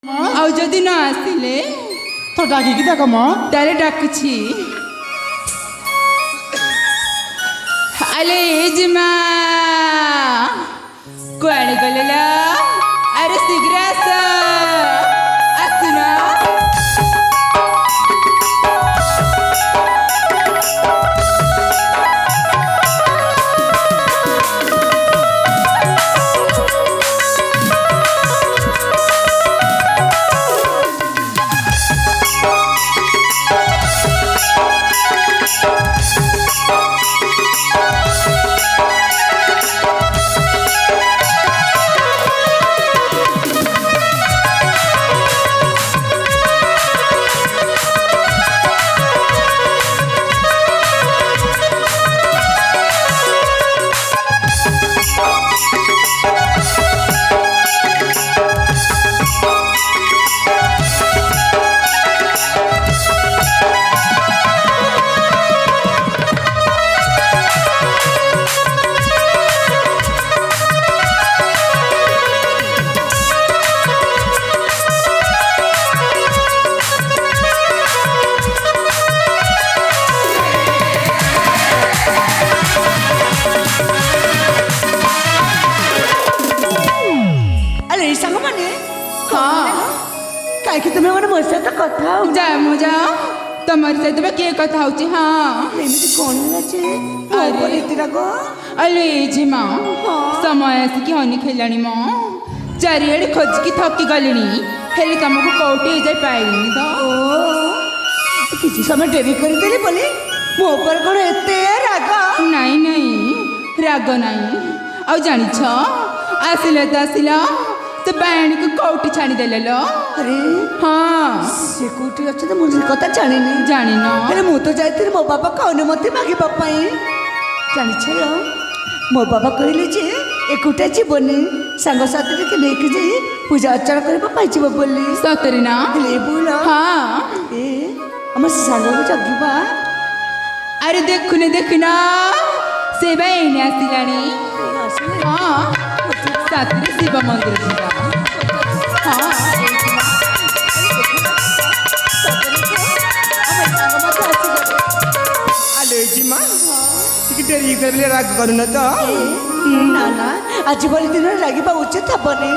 ଆଉ ଯଦି ନ ଆସିଲେ ତ ଡାକିକି ଦେଖ ମ ତାହେଲେ ଡାକୁଛି। ଆଲେ ଜିମା କୁଆଡ଼େ ଗଲେ ଲୋ? ଆରେ ଶୀଘ୍ର ଆସ, ଆସୁନ। କାହିଁକି ତୁମେ ଗୋଟେ ମୋ ସହିତ କଥା ହଉ? ଯା ମୁଁ ଯାଅ, ତମର ସହିତ ବା କିଏ କଥା ହଉଛି? ହଁ ଏମିତି କଣ ହେଲା ଯେ? ଆଲେ ଝିମା ସମୟ ଆସିକି ହନି ଖେଳିଲାଣି ମ, ଚାରିଆଡ଼େ ଖୋଜିକି ଥକି ଗଲିଣି, ହେଲେ ତମକୁ କୋଉଠି ଯାଇ ପାଇଲିନି ତ। କିଛି ସମୟ ଡେରି କରିଦେଲି ବୋଲି ମୋ ଉପରେ କଣ ଏତେ ରାଗ? ନାଇଁ ନାଇଁ ରାଗ ନାଇଁ। ଆଉ ଜାଣିଛ ଆସିଲେ ତ ଆସିଲ, ସେ ବାଣୀକୁ କୋଉଠି ଛାଣିଦେଲେ ଲୋ? ଆରେ ହଁ ସେ କୋଉଠି ଅଛନ୍ତି ମୁଁ ସେ କଥା ଜାଣିନି। ଜାଣିନ? ହେଲେ ମୁଁ ତ ଯାଇଥିଲି ମୋ ବାବାଙ୍କ ଅନୁମତି ମାଗିବା ପାଇଁ। ଜାଣିଛ ମୋ ବାବା କହିଲେ ଯେ ଏକୁଟିଆ ଯିବନି, ସାଙ୍ଗସାଥି ଟିକେ ନେଇକି ଯାଇ ପୂଜା ଅର୍ଚ୍ଚନା କରିବା ପାଇଁ ଯିବ ବୋଲି। ସତରେ ନା? ହେଲେ ବୁଲ ହଁ ଏ ଆମ ସାଙ୍ଗକୁ ଜଗିବା। ଆରେ ଦେଖୁନ ସେ ବା ଏଇନେ ଆସିଲାଣି। ହଁ ସାଥିରେ ଶିବ ମନ୍ଦିର ଯିବା। ହଁ ଆଲେ ଜିମା ଟିକେ ଡେରି କରିଲେ ରାଗ କରୁନ ତ? ନା ନା ଆଜି ଭଳି ଦିନରେ ରାଗିବା ଉଚିତ ହେବନି।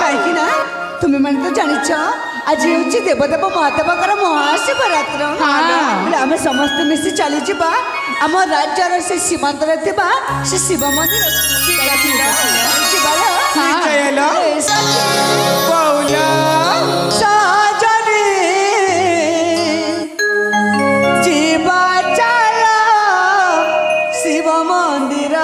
କାହିଁକି ନା ତୁମେ ମାନେ ତ ଜାଣିଛ ଆଜି ହେଉଛି ଦେବଦେବ ମହାଦେବଙ୍କର ମହାଶିବରାତ୍ର। ହେଲେ ଆମେ ସମସ୍ତେ ମିଶି ଚାଲିଯିବା ଆମ ରାଜ୍ୟର ସେ ସୀମାନ୍ତରେ ଥିବା ସେ ଶିବ ମନ୍ଦିର। ଯିବା ଚାଲ ଶିବ ମନ୍ଦିର।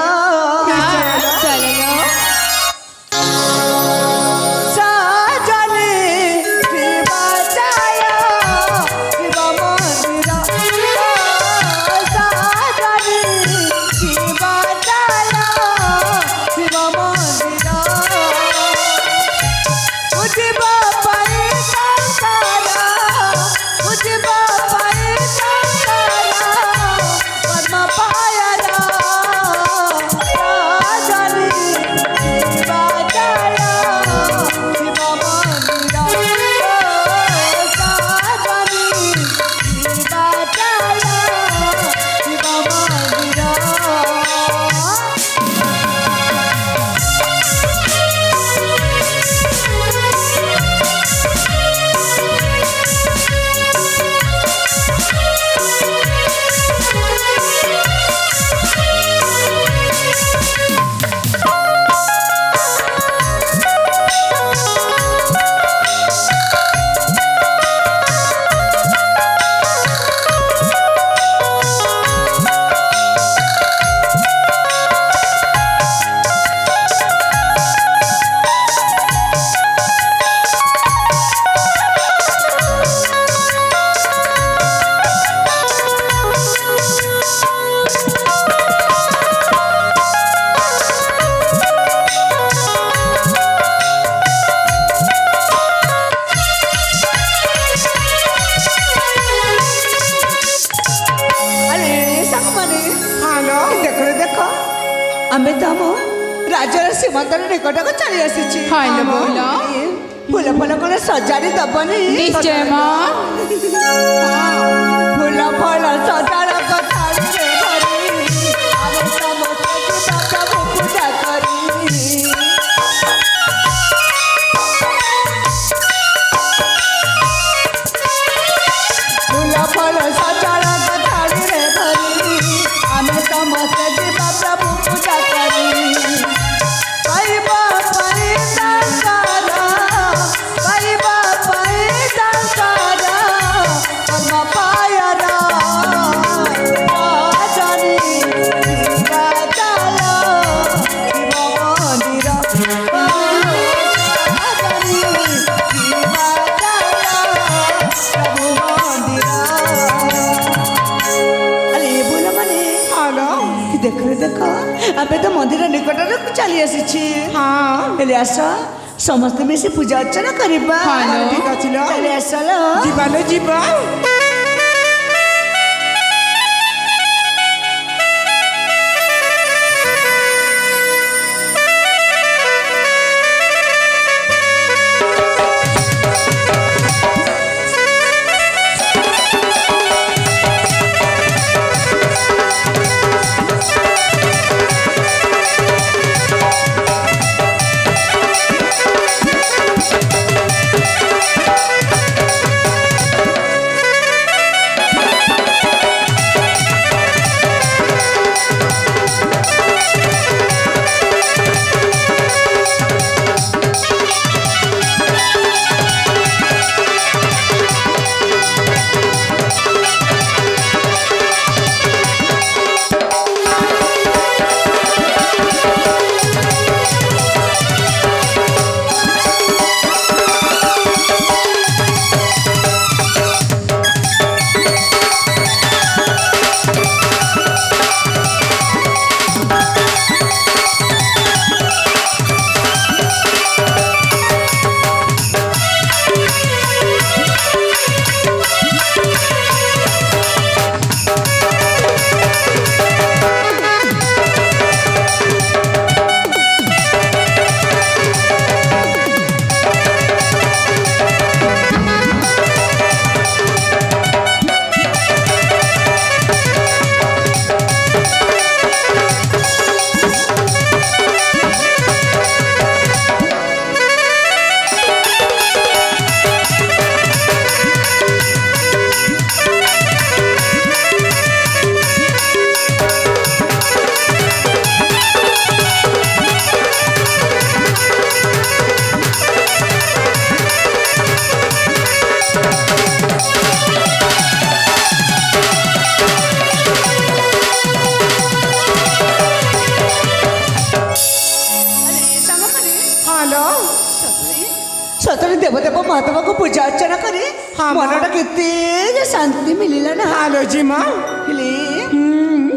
ଆମେ ତ ଆମ ରାଜ୍ୟର ସୀମାନ୍ତର ନିକଟକୁ ଚାଲି ଆସିଛି। ଫୁଲ ଫଳ କ'ଣ ସଜାଡ଼ି ଦବନି? ନିଶ୍ଚୟ ମା। ଫୁଲ ଫଳ ସଜାଡ଼ କଥାରେ ଧରି ଆମେ ସମସ୍ତେ ପ୍ରଭୁ ପୂଜା କରି ଫୁଲ ଫଳ ସଜାଡ଼ କଥାରେ ଧରି ଆମେ ସମସ୍ତେ ଯିବା ପ୍ରଭୁ ପୂଜା କରି ପାଇବା ପାଇଁ ସଂସାର ପାଇବା ପାଇଁ ସଂସାର କର୍ମ ପାୟର ରାଜନୀ ବାଚାଲ ଶିବ ମନ୍ଦିର ରାଜନୀ ବାଚାଲ ପ୍ରଭୁ ମନ୍ଦିର ଆରେ ଏ ବୋଲ ମାନେ ଦେଖ ଦେଖ ଆମେ ତ ମନ୍ଦିର ନିକଟରେ ଚାଲି ଆସିଛି ହେଲେ ଆସ ସମସ୍ତେ ମିଶି ପୂଜା ଅର୍ଚ୍ଚନା କରିବା ଠିକ ଅଛି ଚାଲି ଆସ ଯିବା ଲୋ ଯିବା। ସତରେ ଦେବଦେବ ମହାଦେବଙ୍କୁ ପୂଜା ଅର୍ଚ୍ଚନା କରି ମନଟା କେତେ ଶାନ୍ତି ମିଳିଲା ନା ହାଲୋ ଜିମା ହେଲେ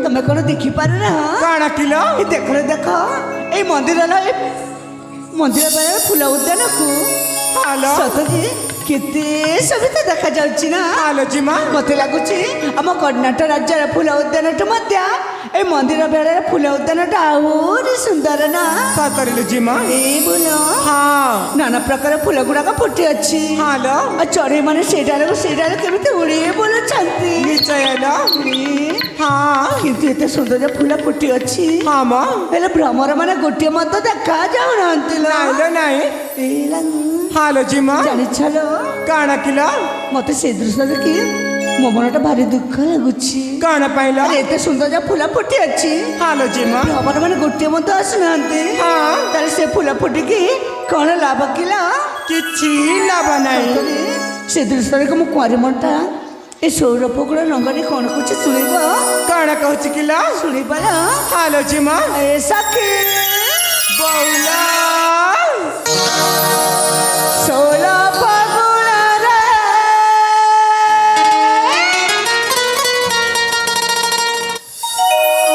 ତମେ କ'ଣ ଦେଖିପାରୁ ନା କାଣା କିଲୋ ଦେଖ ଦେଖ ଏଇ ମନ୍ଦିରର ମନ୍ଦିର ବେଳେ ଫୁଲ ଉଦ୍ୟାନକୁ ହାଲୋ ସତରେ କେତେ ସୁବିଧା ଦେଖାଯାଉଛି ନା ହାଲୋ ଜିମା ମତେ ଲାଗୁଛି ଆମ କର୍ଣ୍ଣାଟକ ରାଜ୍ୟର ଫୁଲ ଉଦ୍ୟାନଠୁ ମଧ୍ୟ এই ମନ୍ଦିର ବେଳରେ ଫୁଲ ଉଦ୍ୟାନଟା ଆହୁରି ସୁନ୍ଦର ନା ସତରେ ଜିମା ଏଇ ଫୁଲ ହଁ ନାନା ପ୍ରକାର ଫୁଲ ଗୁଡାକ ଫୁଟି ଅଛି ହାଲୋ ଆଉ ଚଢେଇ ମାନେ ସେଇଟାରେ କେମିତି ଉଡିଏ ବୁଲୁଛନ୍ତି ନିଶ୍ଚୟ ଲୋ ହଁ କିନ୍ତୁ ଏତେ ସୁନ୍ଦର ଫୁଲ ଫୁଟି ଅଛି ହଁ ମ ହେଲେ ଭ୍ରମର ମାନେ ଗୋଟିଏ ମଧ୍ୟ ଦେଖା ଯାଉନାହାନ୍ତି ନାଇଁ ଲୋ ନାଇଁ ହାଲୋ ଜିମା ଜାଣିଛ ଲୋ କାଣା କିଲୋ ମତେ ସେ ଦୃଶ୍ୟ ଦେଖି ମୋ ମନଟା ଭାରି ଦୁଃଖ ଲାଗୁଛି କାଣା ପାଇଲ ଏତେ ସୁନ୍ଦର ଫୁଲ ଫୁଟି ଅଛି ହାଲୋ ଜିମା ଭ୍ରମର ମାନେ ଗୋଟିଏ ମଧ୍ୟ ଆସୁନାହାନ୍ତି ତାହେଲେ ସେ ଫୁଲ ଫୁଟିକି କ'ଣ ଲାଭ କିଲା କିଛି ଲାଭ ନାହିଁ ସେ ଦୃଶ୍ୟ ଦେଖି ମୁଁ କୁଆରୀ ମନଟା ଏ ସୌର ପକୁଡ଼ ରଙ୍ଗରେ କ'ଣ କହୁଛି ଶୁଣିବ କାଣା କହୁଛି କିଲୋ ଶୁଣିବ ହାଲୋ ଜିମା ଏ ସଖୀ ବଉଲା ସୌର ପକୁଡ଼ରେ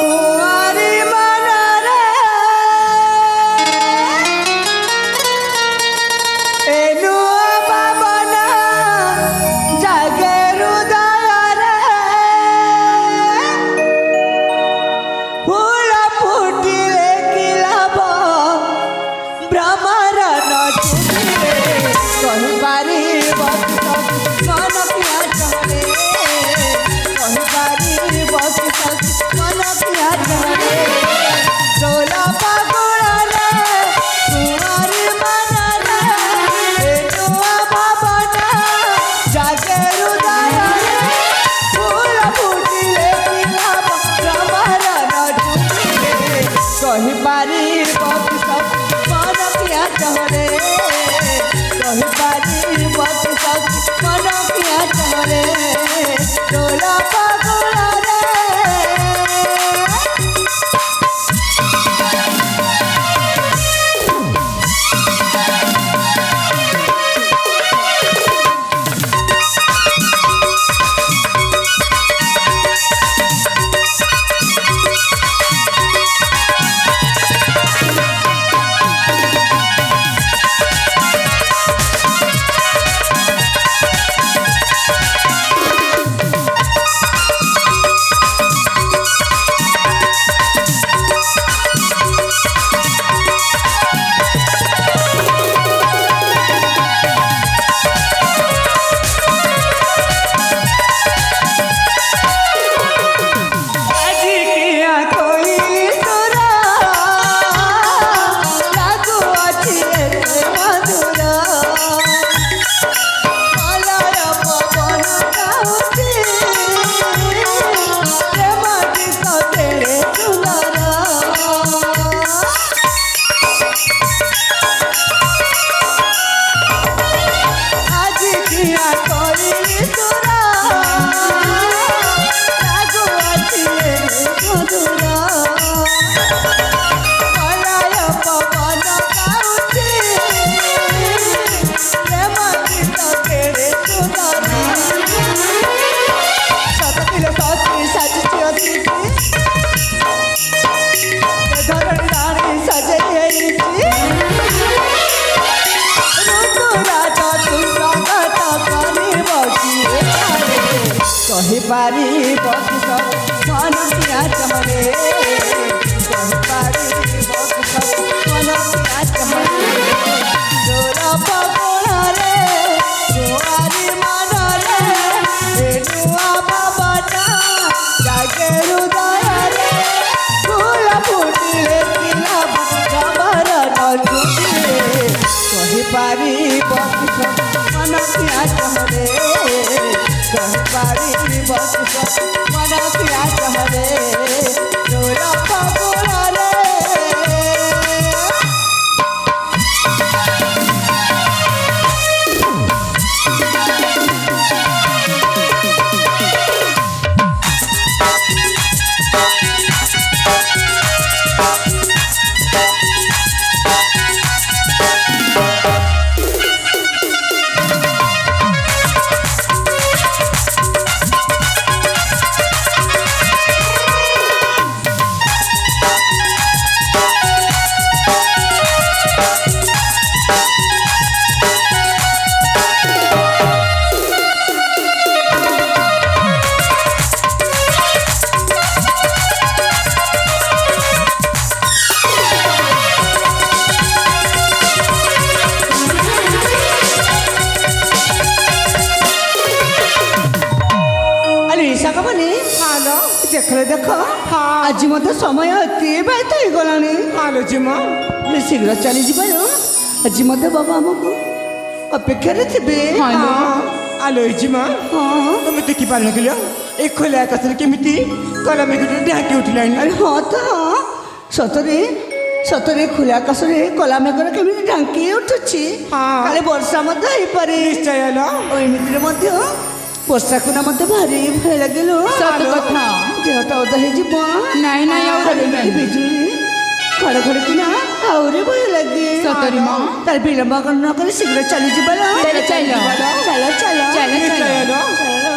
କୁଆରୀ ମନରେ ଏ ନୂଆ ଭାବନା ଜାଗେ ହୃଦୟରେ ଫୁଲ ଫୁଟିଲେ କି ଲାଭ ଭ୍ରମର ନ पारी बस सब मन किया चले डोला पागला रे पारी बस सब मन किया चमरे पारी बस सब मन किया चमरे डोरा पगोड़ा रे जोआरी मन रे नुआ बाबाटा जागे हृदय रे फूल फूटिले किला खबर न छुटिले कही पारी बस सब मन किया चमरे पारी बस सब मन किया चमरे डोरा पगोड़ा रे देख आज मत समय अतिबाहित हो गलानी हालो जिमा शीघ्र चली जीवन आज मत बाबा आमको अपेक्षा थे आलो जिमा हाँ तुम देखी पार कि ए खोला आकाश केमी कलम ढाकी उठिला अरे हाँ तो हाँ सतरे सतरे खुला आकाश कला मेघर केमी ढांकी उठुची हाँ। काले वर्षा पारे निश्चय एमती पोशाक ना मत भारी भय लगे सत कथा देहटा ओदा हो नाई नाई आउ डरिबेन बिजुली खड़े खड़े कि आहरी भय लगे सतरी माँ तार विलम्ब न कर शीघ्र चली जीवन चलो चलो चलो चलो चलो निश्चय चलो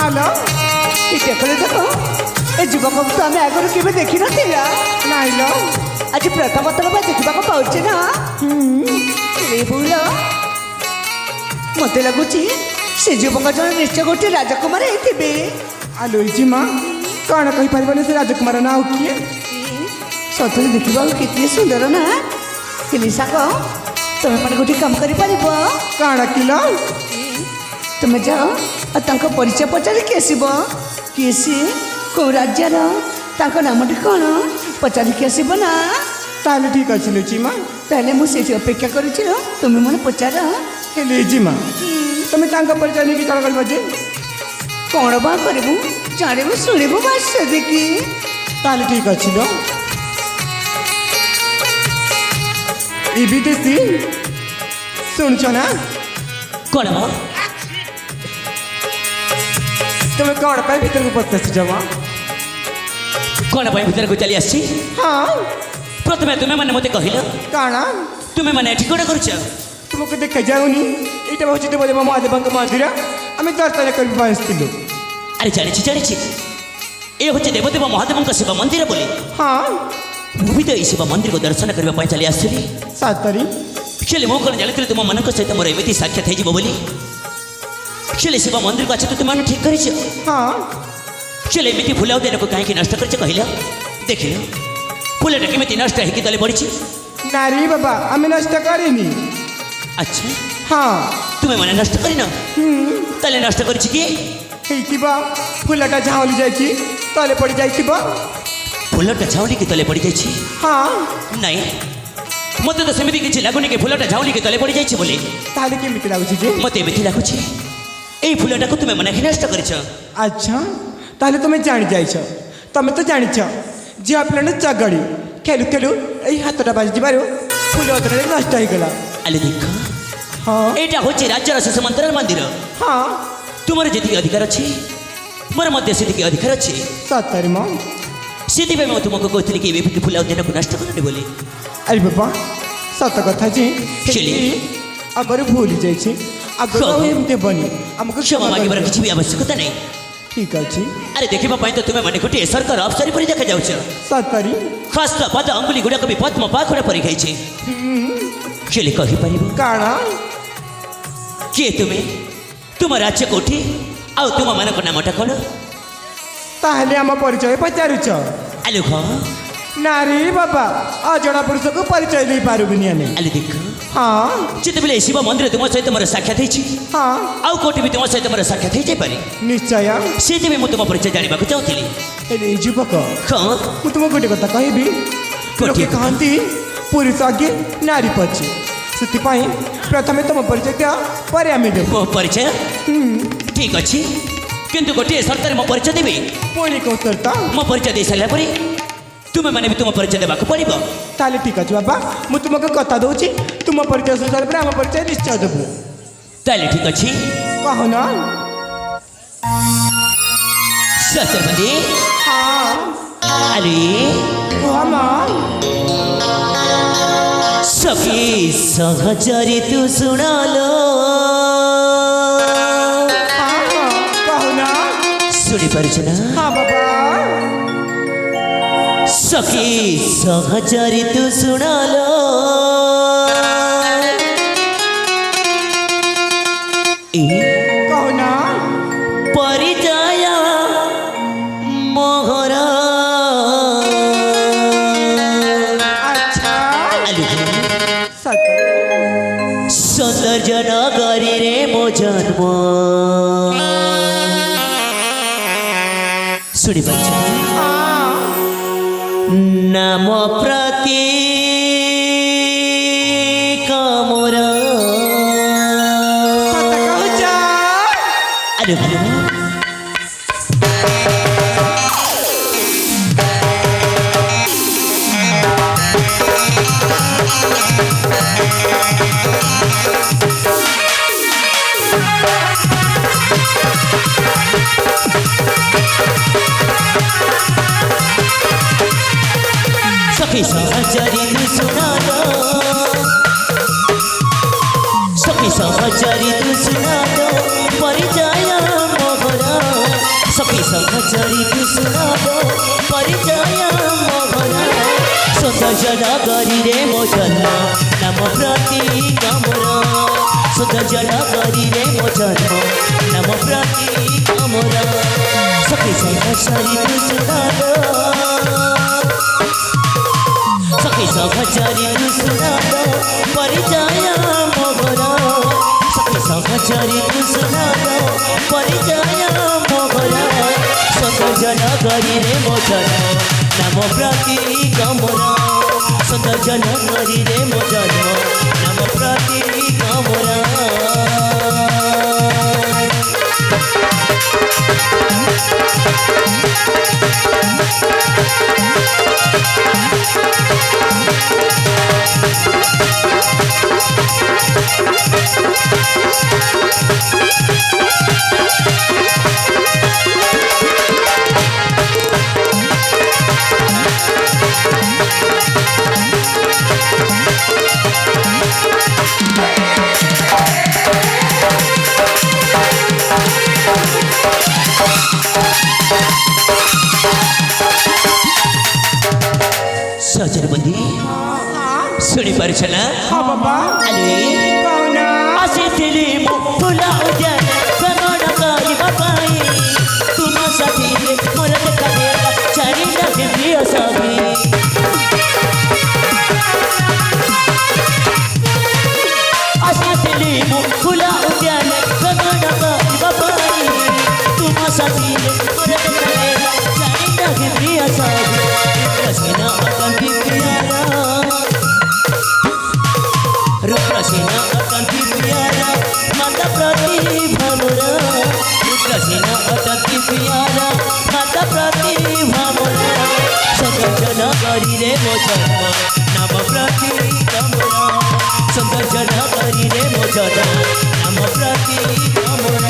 হ্যালো এই দেখো ଏ ଯୁବକକୁ ତ ଆମେ ଆଗରୁ କେବେ ଦେଖିନଥିଲା ନାଇଁଲ ଆଜି ପ୍ରଥମ ଥର ବା ଦେଖିବାକୁ ପାଉଛେ ନା ଏ ବୁଲ ମତେ ଲାଗୁଛି ସେ ଯୁବକ ଜଣେ ନିଶ୍ଚୟ ଗୋଟେ ରାଜକୁମାର ହେଇଥିବେ ଆଲୋଇଛି ମା କ'ଣ କହିପାରିବନି ସେ ରାଜକୁମାର ନା ଆଉ କିଏ ସତରେ ଦେଖିବାକୁ କେତେ ସୁନ୍ଦର ନା ହେଲେ ସାଙ୍ଗ ତମେ ମାନେ ଗୋଟେ କାମ କରିପାରିବ କ'ଣ କିଲ ତୁମେ ଯାଅ ଆଉ ତାଙ୍କ ପରିଚୟ ପଚାରିକି ଆସିବ କିଏ ସିଏ କେଉଁ ରାଜ୍ୟର ତାଙ୍କ ନାମଟି କ'ଣ ପଚାରିକି ଆସିବ ନା ତାହେଲେ ଠିକ୍ ଅଛି ଲୁଚି ମା ତାହେଲେ ମୁଁ ସେଇଠି ଅପେକ୍ଷା କରିଛି ତୁମେ ମାନେ ପଚାର ହେଲେ ମା ତମେ ତାଙ୍କ ପରିଚୟ ନେଇକି କ'ଣ କରିବ ଯେ କ'ଣ ବା କରିବୁ ଜାଣିବୁ ଶୁଣିବୁ ବାସ ଦେଖି ତାହେଲେ ଠିକ୍ ଅଛି ଲୋ ଏ ବିଦେଶୀ ଶୁଣୁଛ ନା କ'ଣ ମ ତମେ କ'ଣ ପାଇଁ ଭିତରକୁ ପଶିଆସୁଛ ମା କ'ଣ ପାଇଁ ଭିତରକୁ ଚାଲି ଆସିଛି ହଁ ପ୍ରଥମେ ତୁମେ ମାନେ ମୋତେ କହିଲ କ'ଣ ତୁମେ ମାନେ ଏଠି କ'ଣ କରୁଛ ତୁମକୁ ଦେଖାଯାଉନି ଏଇଟା ହେଉଛି ଦେବ ମହାଦେବଙ୍କ ମନ୍ଦିର ଆମେ ଦର୍ଶନ କରିବା ପାଇଁ ଆସିଥିଲୁ ଆରେ ଜାଣିଛି ଏ ହେଉଛି ଦେବଦେବ ମହାଦେବଙ୍କ ଶିବ ମନ୍ଦିର ବୋଲି ହଁ ମୁଁ ବି ତ ଏଇ ଶିବ ମନ୍ଦିରକୁ ଦର୍ଶନ କରିବା ପାଇଁ ଚାଲି ଆସିଥିଲି ସତରେ ହେଲେ ମୁଁ କ'ଣ ଜାଣିଥିଲି ତୁମମାନଙ୍କ ସହିତ ମୋର ଏମିତି ସାକ୍ଷାତ ହେଇଯିବ ବୋଲି ହେଲେ ଶିବ ମନ୍ଦିରକୁ ଅଛି ତୁମେ ଠିକ୍ କରିଛ ହଁ ହେଲେ ଏମିତି ଫୁଲ ଉଦ୍ୟାନକୁ କାହିଁକି ନଷ୍ଟ କରିଛ କହିଲ ଦେଖିଲ ଫୁଲଟା କେମିତି ନଷ୍ଟ ହେଇକି ତଳେ ପଡ଼ିଛି ନାରୀ ବାବା ଆମେ ନଷ୍ଟ କରିନି ଆଚ୍ଛା ହଁ ତୁମେ ମାନେ ନଷ୍ଟ କରିନ ତାହେଲେ ନଷ୍ଟ କରିଛି କିଏ ହେଇଥିବ ଫୁଲଟା ଝାଉଁଲି ଯାଇକି ତଳେ ପଡ଼ି ଯାଇଥିବ ଫୁଲଟା ଝାଉଁଲିକି ତଳେ ପଡ଼ିଯାଇଛି ହଁ ନାଇଁ ମୋତେ ତ ସେମିତି କିଛି ଲାଗୁନି କି ଫୁଲଟା ଝାଉଁଲିକି ତଳେ ପଡ଼ିଯାଇଛି ବୋଲି ତାହେଲେ କେମିତି ଲାଗୁଛି ଯେ ମୋତେ ଏମିତି ଲାଗୁଛି ଏଇ ଫୁଲଟାକୁ ତୁମେ ମାନେ ନଷ୍ଟ କରିଛ ଆଚ୍ଛା ତାହେଲେ ତୁମେ ଜାଣି ଯାଇଛ ତମେ ତ ଜାଣିଛ ଝିଅ ପିଲାଟା ଚଗଡ଼ି ଖେଳୁ ଖେଳୁ ଏଇ ହାତଟା ବାଜି ଯିବାରୁ ଫୁଲ ଅତରରେ ନଷ୍ଟ ହେଇଗଲା ଆଲେ ଦେଖ ହଁ ଏଇଟା ହେଉଛି ରାଜ୍ୟର ଶିଶୁ ମନ୍ଦିର ହଁ ତୁମର ଯେତିକି ଅଧିକାର ଅଛି ମୋର ମଧ୍ୟ ସେତିକି ଅଧିକାର ଅଛି ସତରେ ମ ସେଥିପାଇଁ ମୁଁ ତୁମକୁ କହୁଥିଲି କି ଏମିତି ଫୁଲ ଉଦ୍ୟାନକୁ ନଷ୍ଟ କରନି ବୋଲି ଆରେ ବାବା ସତ କଥା ଯେ ଚିଲି। ଆମର ଭୁଲ ଯାଇଛି ଆଗରୁ ଆଉ ଏମିତି ହେବନି ଆମକୁ କ୍ଷମା ମାଗିବାର କିଛି ବି ଆବଶ୍ୟକତା ନାହିଁ ଠିକ୍ ଅଛି ଆରେ ଦେଖିବା ପାଇଁ ତ ତୁମେ ମାନେ ଗୋଟିଏ ସରକାର ଅଫିସର ପରି ଦେଖାଯାଉଛ ସତରେ ହସ୍ତ ପଦ ଅଙ୍ଗୁଳି ଗୁଡ଼ାକ ବି ପଦ୍ମ ପାଖୁଡ଼ା ପରି ଖାଇଛି ହେଲେ କହିପାରିବ କାଣ କିଏ ତୁମେ ତୁମ ରାଜ୍ୟ କୋଉଠି ଆଉ ତୁମମାନଙ୍କ ନାମଟା କ'ଣ ତାହେଲେ ଆମ ପରିଚୟ ପଚାରୁଛ ଆଲୁ ଘ ନାରୀ ବାବା ଅଜଣା ପୁରୁଷକୁ ପରିଚୟ ଦେଇପାରିବୁନି ଆମେ ଆଲୁ ଦେଖ ହଁ ଯେତେବେଳେ ଏହି ଶିବ ମନ୍ଦିର ତୁମ ସହିତ ମୋର ସାକ୍ଷାତ ହେଇଛି ହଁ ଆଉ କୋଉଠି ବି ତୁମ ସହିତ ମୋର ସାକ୍ଷାତ ହେଇଯାଇପାରେ ନିଶ୍ଚୟ ସେଥିପାଇଁ ମୁଁ ତୁମ ପରିଚୟ ଜାଣିବାକୁ ଚାହୁଁଥିଲି ହେଲେ ଏଇ ଯୁବକ ହଁ ମୁଁ ତୁମକୁ ଗୋଟେ କଥା କହିବି ଲୋକେ କଥା? କହନ୍ତି ପୁରୁଷ ଆଗେ ନାରୀ ପଛେ ସେଥିପାଇଁ ପ୍ରଥମେ ତୁମ ପରିଚୟ ଦିଅ ପରେ ଆମେ ଦେବୁ ମୋ ପରିଚୟ ଠିକ୍ ଅଛି କିନ୍ତୁ ଗୋଟିଏ ସର୍ତ୍ତରେ ମୋ ପରିଚୟ ଦେବି ପୁଣି କେଉଁ ସର୍ତ୍ତ ମୋ ପରିଚୟ ଦେଇ ସାରିଲା ପରେ ତୁମେମାନେ ବି ତୁମ ପରିଚୟ ଦେବାକୁ ପଡ଼ିବ ତାହେଲେ ଠିକ୍ ଅଛି ବାବା ମୁଁ ତୁମକୁ କଥା ଦେଉଛି ତୁମ ପରିଚୟ ଶେଷ ପରେ ଆମ ପରିଚୟ ନିଶ୍ଚୟ ଦେବୁ ତାହେଲେ ଠିକ୍ ଅଛି କହୁନ ସତ୍ୟପତି ହଁ ଆରେ କୁହ ମା ସଖୀ ସହଜରେ ତୁ ଶୁଣାଲୋ ହଁ ହଁ କହୁନ ଶୁଣିପାରୁଛ ନା ହଁ ବାବା ସଖୀ ସହଜରେ ତୁ ଶୁଣାଲୋ ଏ କହୁନ ପରିଚୟ ମୋହର ଆଚ୍ଛା ଆଲୁ ସତରେ ସୌନ୍ଦର୍ଯ୍ୟ ନଗରୀରେ ମୋ ଜନ୍ମ ଶୁଣିପାରୁଛ ହଁ ନାମ ପ୍ରତି କମର ସତ କହୁଛ ଆରେ ଭଲ सखी सहचरी तू सुनालो सखी सहचरी तू सुनालो परिचय मोहरा ସହଚରୀ କୃଷ୍ଣର ପରିଚୟ ମୋହର ସୌନ୍ଦର୍ଯ୍ୟ ନଗରୀରେ ମୋ ଜନ୍ମ ନାମ ପ୍ରତୀକ ମୋର ସୌନ୍ଦର୍ଯ୍ୟ ନଗରୀରେ ମୋ ଜନ୍ମ ନାମ ପ୍ରତୀକ ମୋର ସଖୀ ସହଚରୀ କୃଷ୍ଣର ସଖୀ ସହଚରୀ କୃଷ୍ଣର ପରିଚୟ ମୋହର ସଖୀ ସହଚରୀ କୃଷ୍ଣର ପରିଚୟ ମୋହର ସୌନ୍ଦର୍ଯ୍ୟ ନଗରୀରେ ମୋ ଜନ୍ମ ନାମ ପ୍ରତୀକ ମୋର ସୌନ୍ଦର୍ଯ୍ୟ ନଗରୀରେ ମୋ ଜନ୍ମ ନାମ ପ୍ରତୀକ ମୋର ସହଚରୀ ବନ୍ଧି ଶୁଣିପାରୁଛ ନା ହଁ ବାବା ଆରେ କହୁନା ଆସିଥିଲି ମୁଁ ଫୁଲ ଉଦ୍ୟାନ ଭ୍ରମଣ କରିବା ପାଇଁ ତୁମ ସାଥିରେ ମୋର ଦେଖା ଦେବା ଚାରିଟା ପ୍ରିୟ ସଖୀ ଆସିଥିଲି ମୁଁ ଫୁଲ ଉଦ୍ୟାନ ଭ୍ରମଣ କରିବା ପାଇଁ ତୁମ ସାଥିରେ ମୋର ଦେଖା ଦେବା ଚାରିଟା ପ୍ରିୟ ସଖୀ ରସିନା ଅଟନ୍ତି ପ୍ରିୟାର ରୁଦ୍ରସେନ ଅଟନ୍ତି ପ୍ରିୟାର ମାତା ପ୍ରତିଭା ମୋର ରୁଦ୍ରସେନ ଅଟନ୍ତି ପ୍ରିୟାର ମାତା ପ୍ରତିଭା ମୋର ସୌନ୍ଦର୍ଯ୍ୟ ନଗରୀରେ ମୋ ଜନ୍ମ ନାମ ପ୍ରତୀକ ମୋର ସୌନ୍ଦର୍ଯ୍ୟ ନଗରୀରେ ମୋ ଜନ୍ମ ନାମ ପ୍ରତୀକ ମୋର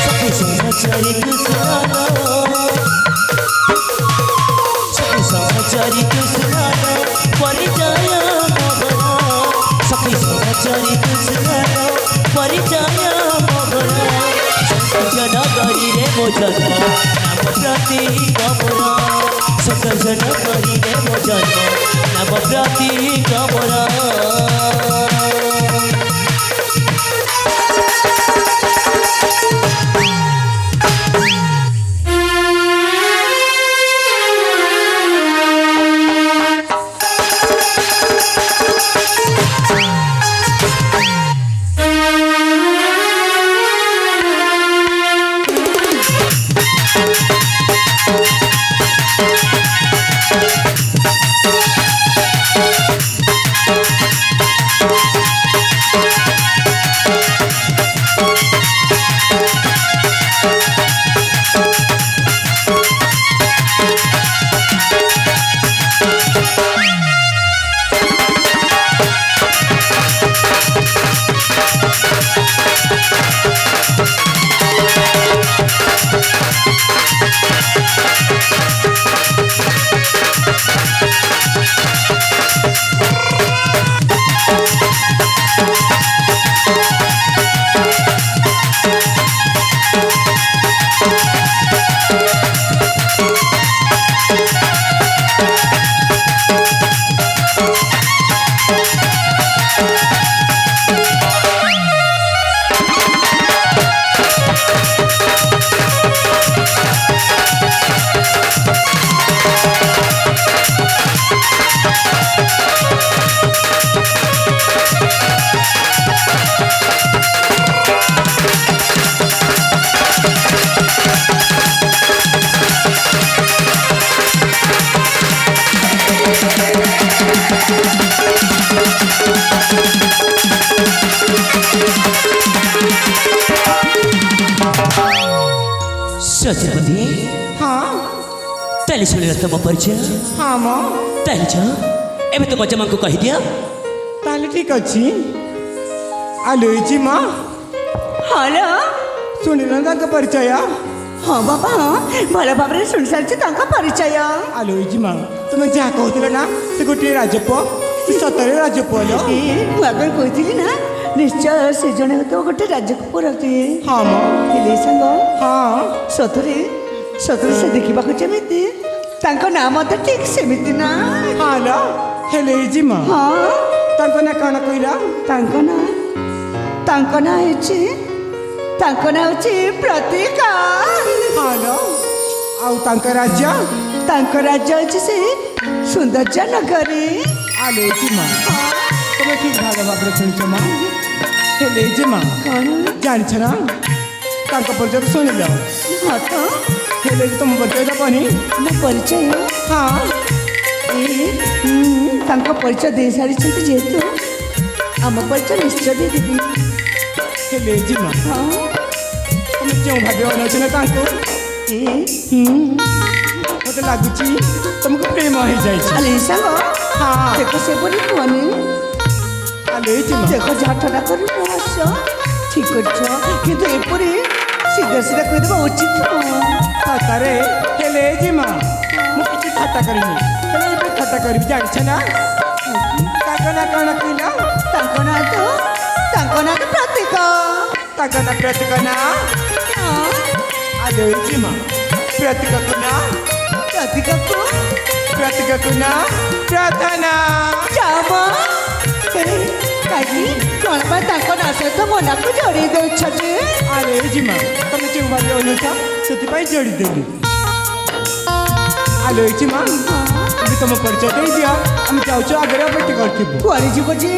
ସଖୀ ସହଚରୀ କୃଷ୍ଣର ସଖୀ ସହଚରୀ କୃଷ୍ଣର ପରିଚୟ ମୋହର ସଖୀ ସହଚରୀ କୃଷ୍ଣର ପରିଚୟ ମୋହର ସୌନ୍ଦର୍ଯ୍ୟ ନଗରୀରେ ମୋ ଜନ୍ମ ନାମ ପ୍ରତୀକ ମୋର ସୌନ୍ଦର୍ଯ୍ୟ ନଗରୀରେ ମୋ ଜନ୍ମ ନାମ ପ୍ରତୀକ ମୋର ସଚେତନ ହଁ ତାହେଲେ ଶୁଣିଲ ତମ ପରିଚୟ ହଁ ମ ତାହେଲେ ଯାଅ ଏବେ ତ ମଜାମାଙ୍କୁ କହିଦିଅ ତାହେଲେ ଠିକ ଅଛି ଆଲୋଇଛି ମା ହ୍ୟାଲୋ ଶୁଣିଲ ତାଙ୍କ ପରିଚୟ ହଁ ବାବା ହଁ ଭଲ ଭାବରେ ଶୁଣିସାରିଛି ତାଙ୍କ ପରିଚୟ ଆଲୋଇଛି ମା ତୁମେ ଯାହା କହୁଥିଲ ନା ସେ ଗୋଟିଏ ରାଜପୁଅ ସେ ସତରେ ରାଜପୁଅ ଲୋ ମୁଁ ଆଗରୁ କହିଥିଲି ନା ନିଶ୍ଚୟ ସେ ଜଣେ ତ ଗୋଟେ ରାଜକୁପୁର ଅଟେ ହଁ ମ ହେଲେ ସାଙ୍ଗ ହଁ ସତରେ ସତରେ ସେ ଦେଖିବାକୁ ଯେମିତି ତାଙ୍କ ନାଁ ମଧ୍ୟ ଠିକ୍ ସେମିତି ନା ହଁ ଲୋ ହେଲେ ଜିମା ହଁ ତାଙ୍କ ନାଁ କ'ଣ କହିଲ ତାଙ୍କ ନାଁ ହେଉଛି ପ୍ରତିକା। ହଁ ଲୋ ଆଉ ତାଙ୍କ ରାଜ୍ୟ ତାଙ୍କ ରାଜ୍ୟ ହେଉଛି ସେ ସୌନ୍ଦର୍ଯ୍ୟ ନଗରୀ। ଆଲେ ଜିମା ତମେ ଠିକ୍ ଭାବରେ ଶୁଣିଛ ମା ହେଲେ ଜିମା କ'ଣ ଜାଣିଛ ନା ତାଙ୍କ ପରିଚୟ ଶୁଣିଲ ହଁ ତ ହେଲେ ତମ ପରିଚୟ ଦେବନି ମୋ ପରିଚୟ ହଁ ତାଙ୍କ ପରିଚୟ ଦେଇ ସାରିଛନ୍ତି ଯେହେତୁ ଆମ ପରିଚୟ ନିଶ୍ଚୟ ଦେଇଦେବି। ହେଲେ ଜିମା ହଁ ତମେ କେଉଁ ଭାବେ ଅନଉଛ ନା ତାଙ୍କୁ ମତେ ଲାଗୁଛି ତମକୁ ପ୍ରେମ ହେଇଯାଇଛି ଆଲେ ସାଙ୍ଗ ହଁ ଦେଖ ସେପରି କୁହନି ଆଲେ ଜିମା ଦେଖ ଯାହା ଠଟା କରି ଆସ ଠିକ୍ କରିଛ କିନ୍ତୁ ଏପରି ସିଧା ସିଧା କହିଦେବା ଉଚିତ ନୁହଁ। ସତରେ ହେଲେ ଜିମା ମୁଁ କିଛି ଥଟ୍ଟା କରିନି ହେଲେ ଏବେ ଥଟ୍ଟା କରିବି ଜାଣିଛ ନା ତାଙ୍କ ନାଁ କ'ଣ କହିଲ ତାଙ୍କ ନାଁ ତ ପ୍ରତୀକ। ତାଙ୍କ ନାଁ ପ୍ରତୀକ ନା ଆଲେ ଜିମା ପ୍ରତୀକକୁ ନା ପ୍ରତୀକକୁ ନା ପ୍ରାର୍ଥନା ଚାମ କାହିଁକି କ'ଣ ପାଇଁ ତାଙ୍କ ନାଁ ସହିତ ମୋ ନାଁକୁ ଯୋଡ଼ି ଦେଉଛ ଯେ? ଆରେ ଜିମା ତମେ ଯେଉଁ ଭାବେ ଅନୁଛ ସେଥିପାଇଁ ଯୋଡ଼ି ଦେଲି ଆଲେ ଜିମା ଆମେ ତମ ପରିଚୟ ଦେଇଦିଅ ଆମେ ଯାଉଛୁ ଆଗରେ ଅପେକ୍ଷା କରିଥିବୁ କୁଆଡ଼େ ଯିବ ଯେ?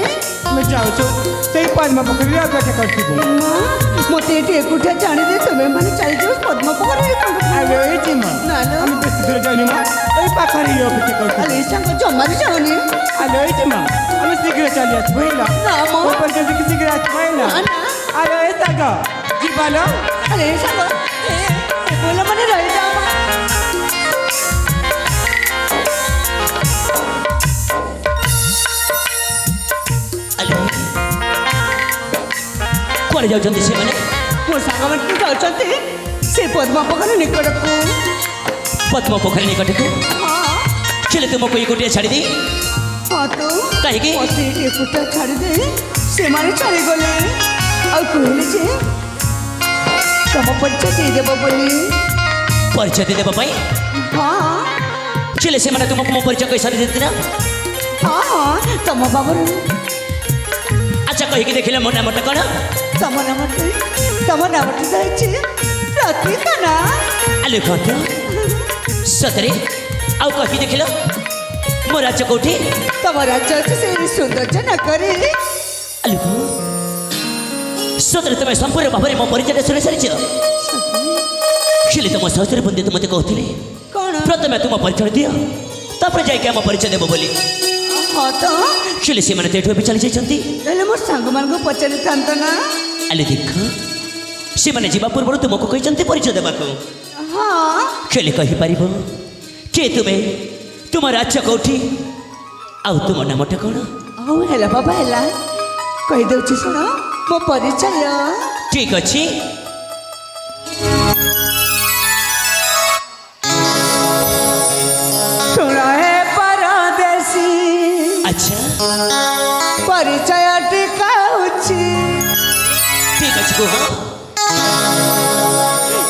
ଆମେ ଯାଉଛୁ ସେଇ ପଦ୍ମ ପୋଖରୀରେ ଅପେକ୍ଷା କରିଥିବୁ ମୋତେ ଏଠି ଏକୁଟିଆ ଜାଣିଦେ ତୁମେ ମାନେ ଚାଲିଯିବ ପଦ୍ମ ପୋଖରୀରେ ଆରେ ଜିମା ନା ନା ଆମେ ବେଶୀ ଦୂର ଯାଉନି ମା ଏଇ ପାଖରେ ହିଁ ଅପେକ୍ଷା କରିଥିବୁ ଆଲେ ସାଙ୍ଗ ଜମାରୁ ଯାଉନି ଆରେ ଜିମା ଆମେ ଶୀଘ୍ର ଚାଲି ଆସିବୁ ହେଲା ନା ମ ମୋ ପରିଚୟ ଦେଖି ଶୀଘ୍ର ଆସିବୁ ହେଲା ନା ନା ଆରେ ସାଙ୍ଗ ଯିବାଲ ଆରେ ସାଙ୍ଗ ବୋଲ ମାନେ ରହିଯାଅ କୁଆଡ଼େ ଯାଉଛନ୍ତି ସେମାନେ? ମୋ ସାଙ୍ଗମାନେ ଯାଉଛନ୍ତି ସେ ପଦ୍ମ ପୋଖରୀ ନିକଟକୁ। ପଦ୍ମ ପୋଖରୀ ନିକଟକୁ ହଁ ହେଲେ ତୁମକୁ ଏକୁଟିଆ ଛାଡ଼ିଦେଇ ହଁ ତୁ କାହିଁକି? ମୋତେ ଏଠି ଏକୁଟିଆ ଛାଡ଼ିଦେଇ ସେମାନେ ଚାଲିଗଲେ ଆଉ କହିଲେ ଯେ ତମ ପରିଚୟ ଦେଇଦେବ ବୋଲି। ପରିଚୟ ଦେଇଦେବା ପାଇଁ ହଁ ହେଲେ ସେମାନେ ତୁମକୁ ମୋ ପରିଚୟ କହି ସାରିଛନ୍ତି ନା? ହଁ ହଁ ତମ ବାବୁରୁ ଆଚ୍ଛା କହିକି ଦେଖିଲେ ମୋ ନାମଟା କ'ଣ? ତମ ନାମଟି ରହିଛି ପ୍ରତିକା ନା। ଆଲେ କ'ଣ ସତରେ ଆଉ କହିକି ଦେଖିଲ ମୋ ରାଜ୍ୟ କୋଉଠି? ତମ ରାଜ୍ୟ ଅଛି ସେଇ ସୌନ୍ଦର୍ଯ୍ୟ ନଗରୀ। ଆଲେ କ'ଣ ସତରେ ତମେ ସମ୍ପୂର୍ଣ୍ଣ ଭାବରେ ମୋ ପରିଚୟଟା ଶୁଣି ସାରିଛ? ହେଲେ ତମ ସହଚର ବନ୍ଧୁ ମୋତେ କହୁଥିଲେ କ'ଣ ପ୍ରଥମେ ତୁମ ପରିଚୟ ଦିଅ ତାପରେ ଯାଇକି ଆମ ପରିଚୟ ଦେବ ବୋଲି ହଁ ତ ହେଲେ ସେମାନେ ତ ଏଠୁ ଏବେ ଚାଲି ଯାଇଛନ୍ତି। ହେଲେ ମୋ ସାଙ୍ଗମାନଙ୍କୁ ପଚାରିଥାନ୍ତ ନା। ଆଲେ ଦେଖ ସେମାନେ ଯିବା ପୂର୍ବରୁ ତୁମକୁ କହିଛନ୍ତି ପରିଚୟ ଦେବାକୁ ହଁ ହେଲେ କହିପାରିବ କିଏ ତୁମେ ତୁମ ରାଜ୍ୟ କୋଉଠି ଆଉ ତୁମ ନାମଟା କ'ଣ? ହଉ ହେଲା ବାବା ହେଲା କହିଦେଉଛି ଶୁଣ ମୋ ପରିଚୟ। ଠିକ୍ ଅଛି ଶୁଣ ହେ ପରଦେଶୀ ଆଚ୍ଛା ପରିଚୟଟି କହୁଛି। ଠିକ୍ ଅଛି କୁହ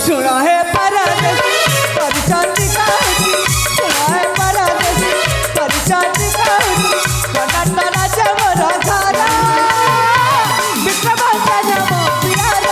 ଶୁଣ ହେ ପରଦେଶୀ ପରିଚୟଟି କହୁଛି। ଶୁଣ ହେ ପରଦେଶୀ ପରିଚୟଟି କହୁଛି। କନକ ରାଜ୍ୟ ମୋର ଘର ବିକ୍ରମ ରାଜ୍ୟ ମୋ ପିଆର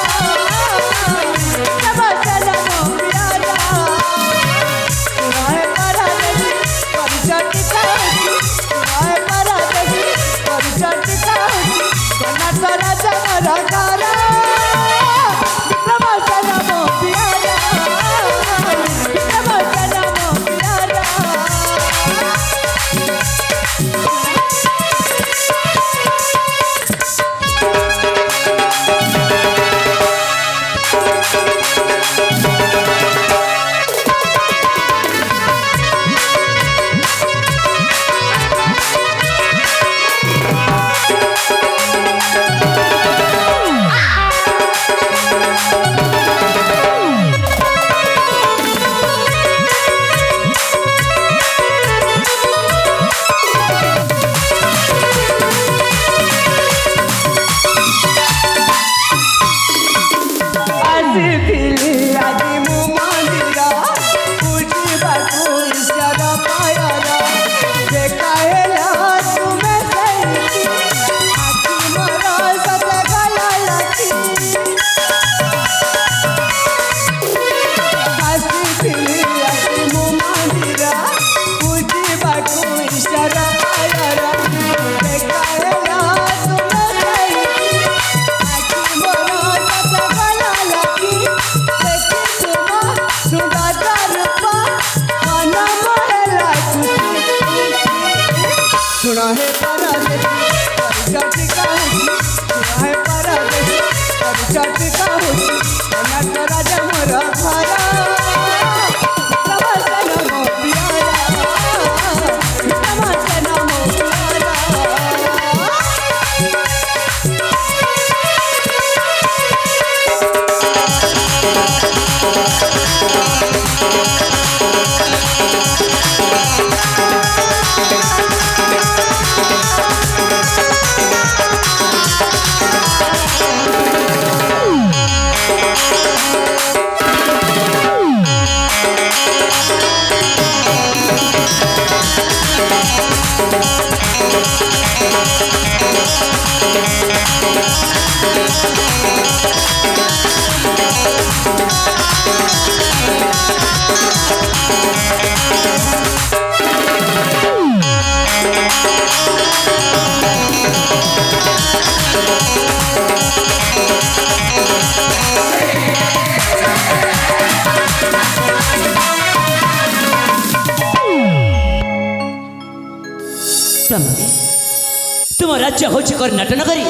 सुना है परदेसी परिचय का होची सुना है परदेसी परिचय का होची नाथ राजा मोर भाया नमस्ते नमो प्यारा नमस्ते नमो प्यारा तुम राज्य हूँ कर्णाटक नगरी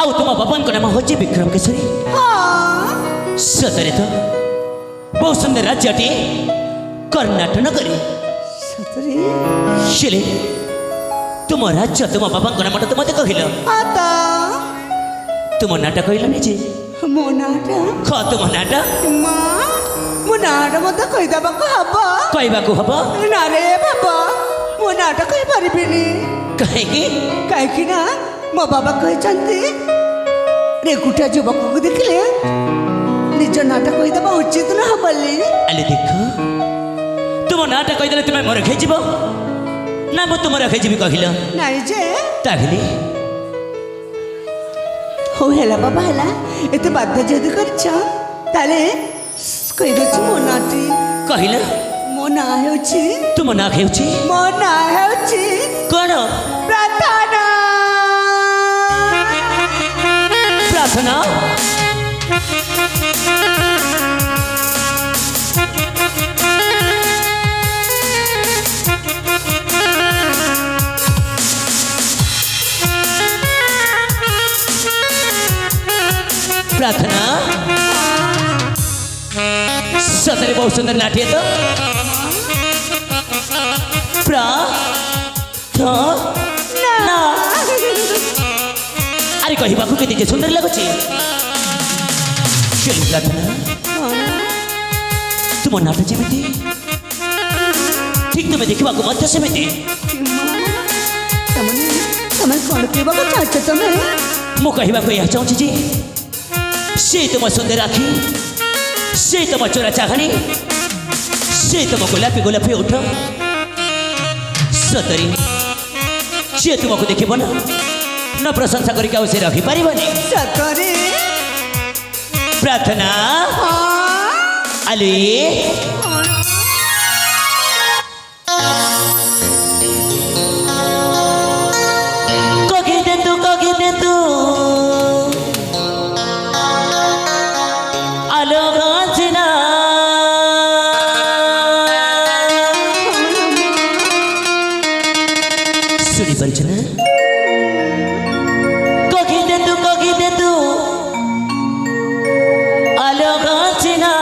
आउ तुम बाबा नाम हूँ विक्रम केशरी सतरे तो बहुत सुंदर राज्यटी कर्णाटक नगरी सतरे शिले तुम राज्य तुम बाबा नाम तो मत कहल आता तुम नाटा कहल जे मो नाटा ख तुम नाटा माँ मो नाटा मत कहीदेवाक हम कहवाक हम ना रे बाबा मो नाटा कही पारिबिनी कहीं ना मो बाबा कहते रेकुटिया युवक को देखले निज नाटा कहीदेवा उचित ना बोली अले देख तुम नाटा कहीदे तुम्हें मोर खेजीब ना मु तुम खेजीबी कहल नाई जे ताहले हो हेला बाबा हेला एते बाध्य जदि करछ ताले कही दछ मो नाटी कहल मो ना हेउछि तुम ना खेउछि मो ना हेउछि कौन प्रार्थना प्रार्थना प्रार्थना सतरे बहुत सुंदर नाट्य तो प्रार्थना अरे कही बाकू के सुंदर लगुच प्रार्थना तुम नाट जमी ठीक तुम्हें देखा मत सेमती तमे कौन कहवा चाहछ तमे मु कहवाक यह चाहूँ जे से तुम सुंदर आखि से तुम चोरा चाहनी से तुम गोलापी गोलापी उठ सतरी सी तुमको देखब न प्रशंसा करके से रखिपर सतरे प्रार्थना अले कगी दे तू आलो गाँचना सुनी परिचना कगी दे तू आलो गाँचना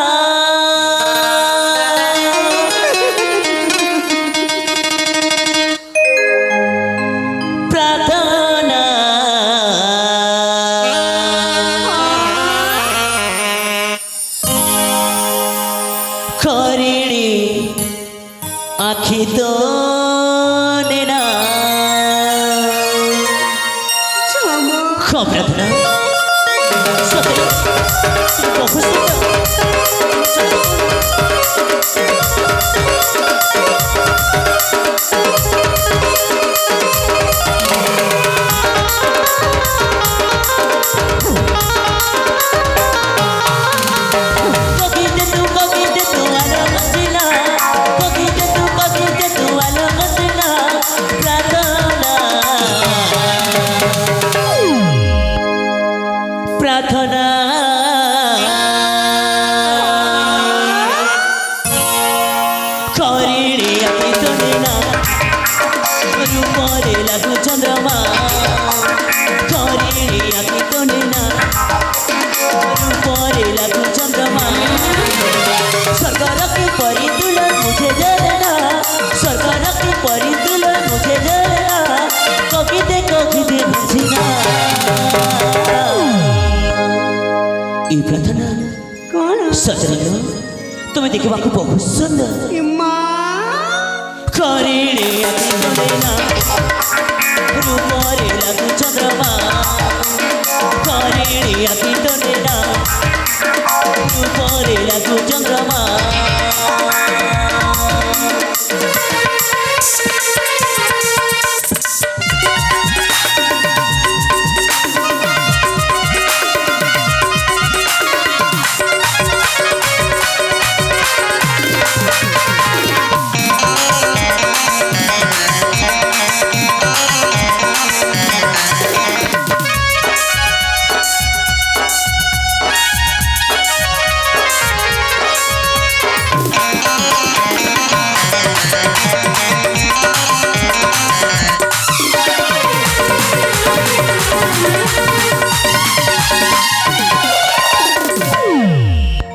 प्रार्थना करिणी आखि तो नेना प्रार्थना सतरे बहुत प्रार्थना सुनो तुम्हें देखा बहुत सुंदर ইমা करेणे अति तोड़ेना रूपरे लगु चंद्रमा करेणे अति तोड़ेना रूपरे लगु चंद्रमा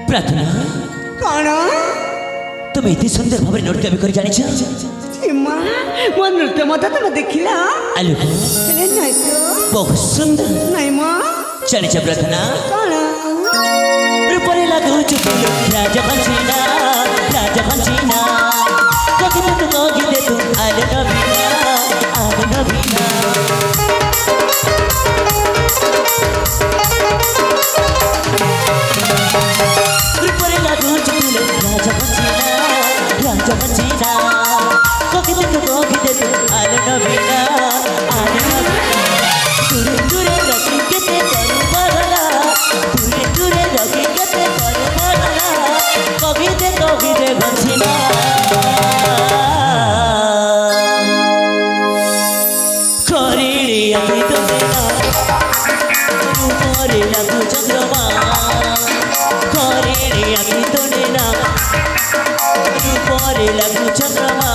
प्रार्थना କ'ଣ तुम इतनी सुंदर भाव नृत्य भी कर जानी ইমা ମୋ ନୃତ୍ୟ ମଧ୍ୟ ତମେ ଦେଖିଲ आलोक ହେଲେ ନାଇଁ ତ बहुत सुंदर ନାଇଁ ମ जानी प्रार्थना କ'ଣ रूपरे लगु चुपिलो राजा भंसीना कभी तो गीते तू आले नबीना रूपरे लगु चुपिलो राजा भंसीना कभी तो गीते तू आले नबीना दूरे रखी केते करू बरला दूरे रखी केते करू बरला कभी दे भंसीना करेणे अति तोड़ेना रूपरे लगु चंद्रमा करेणे अति तोड़ेना रूपरे लगु चंद्रमा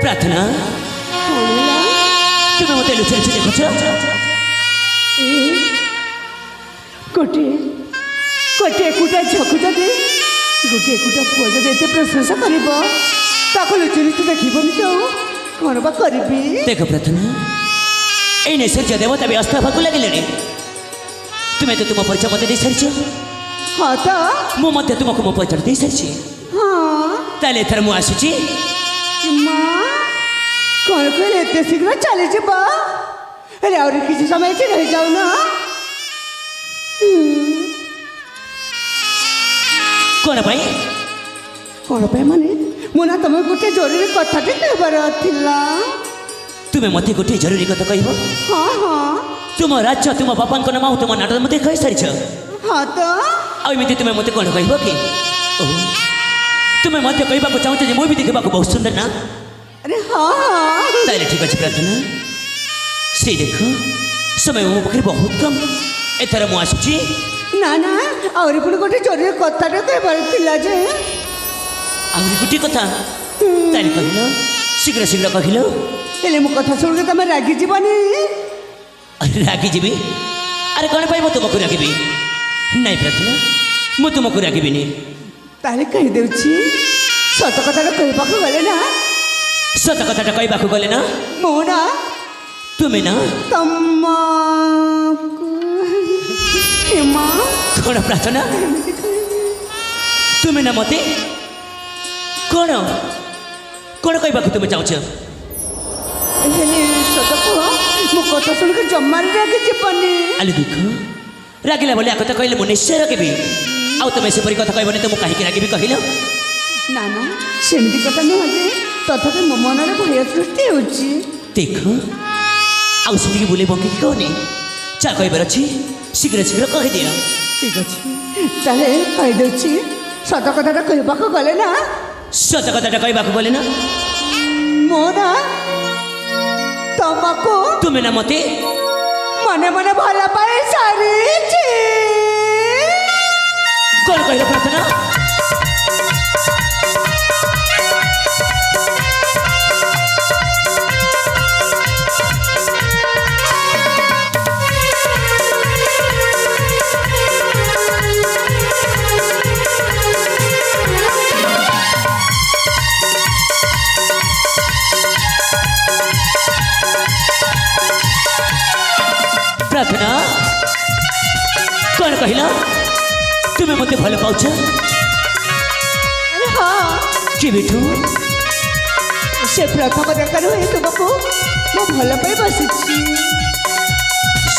प्रार्थना तुम्हें मत लुचे लुचे देखुच ଗୋଟିଏ ଏକୁଟା ଝକୁ ଯଦି ଗୋଟିଏ ଏକୁଟା ପୁଅ ଯଦି ଏତେ ପ୍ରଶଂସା କରିବ ତାକୁ ଲୁଚି ଲୁଚି ଦେଖିବନି ତ କ'ଣ ବା କରିବି देख प्रार्थना এই নৈশ্বর্য দেবতা भी अस्त हवाक लगे तुम्हें तो तुम परिचय मत दे सारी ହଁ ତ मुझे तुमको मो परिचय दे सारी ହଁ ताले एथर मु आसुची ମା କ'ଣ କହିଲେ ଏତେ ଶୀଘ୍ର ଚାଲିଯିବ ହେଲେ ଆହୁରି କିଛି ସମୟ ଏଠି ରହିଯାଉନ कौन भाई କ'ଣ ପାଇଁ ମାନେ ମୁଁ ନା ତମେ ଗୋଟେ ଜରୁରୀ କଥାଟେ କହିବାର ଥିଲା तुम्हें मत गोटे जरूरी कथा कह ହଁ ହଁ तुम राज्य तुम बापा नाम तुम नाटक मत कही सारी ହଁ ତ आमती तुम्हें मत कौन कह कि तुम्हें मत कहवाक चाहूँ मुझे देखा बहुत सुंदर ना ଆରେ ହଁ ହଁ ताले ठीक अच्छे प्रार्थना से देख समय मो पाखे बहुत कम एथर मु आसुची ନା ନା ଆହୁରି ପୁଣି ଗୋଟେ ଜରୁରୀ କଥାଟେ କହିବାର ଥିଲା ଯେ आहरी गोटे कथा ताले कहल शीघ्र शीघ्र कहल ହେଲେ ମୋ କଥା ଶୁଣିକି ତମେ ରାଗିଯିବନି अरे रागी जीवी अरे कौन पाई तुमको रागि नहीं प्रार्थना मु तुमको रागि ତାହେଲେ କହିଦେଉଛି ସତ କଥାଟା କହିବାକୁ ଗଲେ ନା ସତ କଥାଟା କହିବାକୁ ଗଲେ ନା ମୁଁ ନା ତୁମେ ନା ତମକୁ ମା କ'ଣ ପ୍ରାର୍ଥନା ତୁମେ ନା ମତେ କ'ଣ କ'ଣ କହିବାକୁ ତୁମେ ଚାହୁଁଛ ହେଲେ ସତ କୁହ ମୋ କଥା ଶୁଣିକି ଜମାରୁ ରାଗି ଯିବନି। ଆଲେ ଦେଖ ରାଗିଲା ବୋଲି କଥା କହିଲେ ମୁଁ ନିଶ୍ଚୟ ରାଗିବି ଆଉ ତୁମେ ସେପରି କଥା କହିବନି ତ ମୁଁ କାହିଁକି ରାଗିବି କହିଲ ନା ନା ସେମିତି କଥା ନୁହଁ ଯେ ତଥାପି ମୋ ମନରେ ଭୟ ସୃଷ୍ଟି ହେଉଛି। ଦେଖ ଆଉ ସେଠିକି ବୁଲେଇ ବଙ୍କିକି କହନି ଯାହା କହିବାର ଅଛି ଶୀଘ୍ର ଶୀଘ୍ର କହିଦିଅ ଠିକ୍ ଅଛି ତାହେଲେ କହିଦେଉଛି ସତ କଥାଟା କହିବାକୁ ଗଲେ ନା ସତ କଥାଟା କହିବାକୁ ଗଲେ ନା ମୋ ନା ତମକୁ ତୁମେ ନା ମତେ ମନେ ମନେ ଭଲ ପାଇ ସାରିଛି। କ'ଣ କହିଲ ପ୍ରାର୍ଥନା ପ୍ରାର୍ଥନା କ'ଣ କହିଲ ତୁମେ ମୋତେ ଭଲ ପାଉଛ ଆରେ ହଁ କେବେଠୁ ସେ ପ୍ରଥମ ଦେଖାରୁ ହିଁ ତୁମକୁ ମୁଁ ଭଲ ପାଇ ବସିଛି।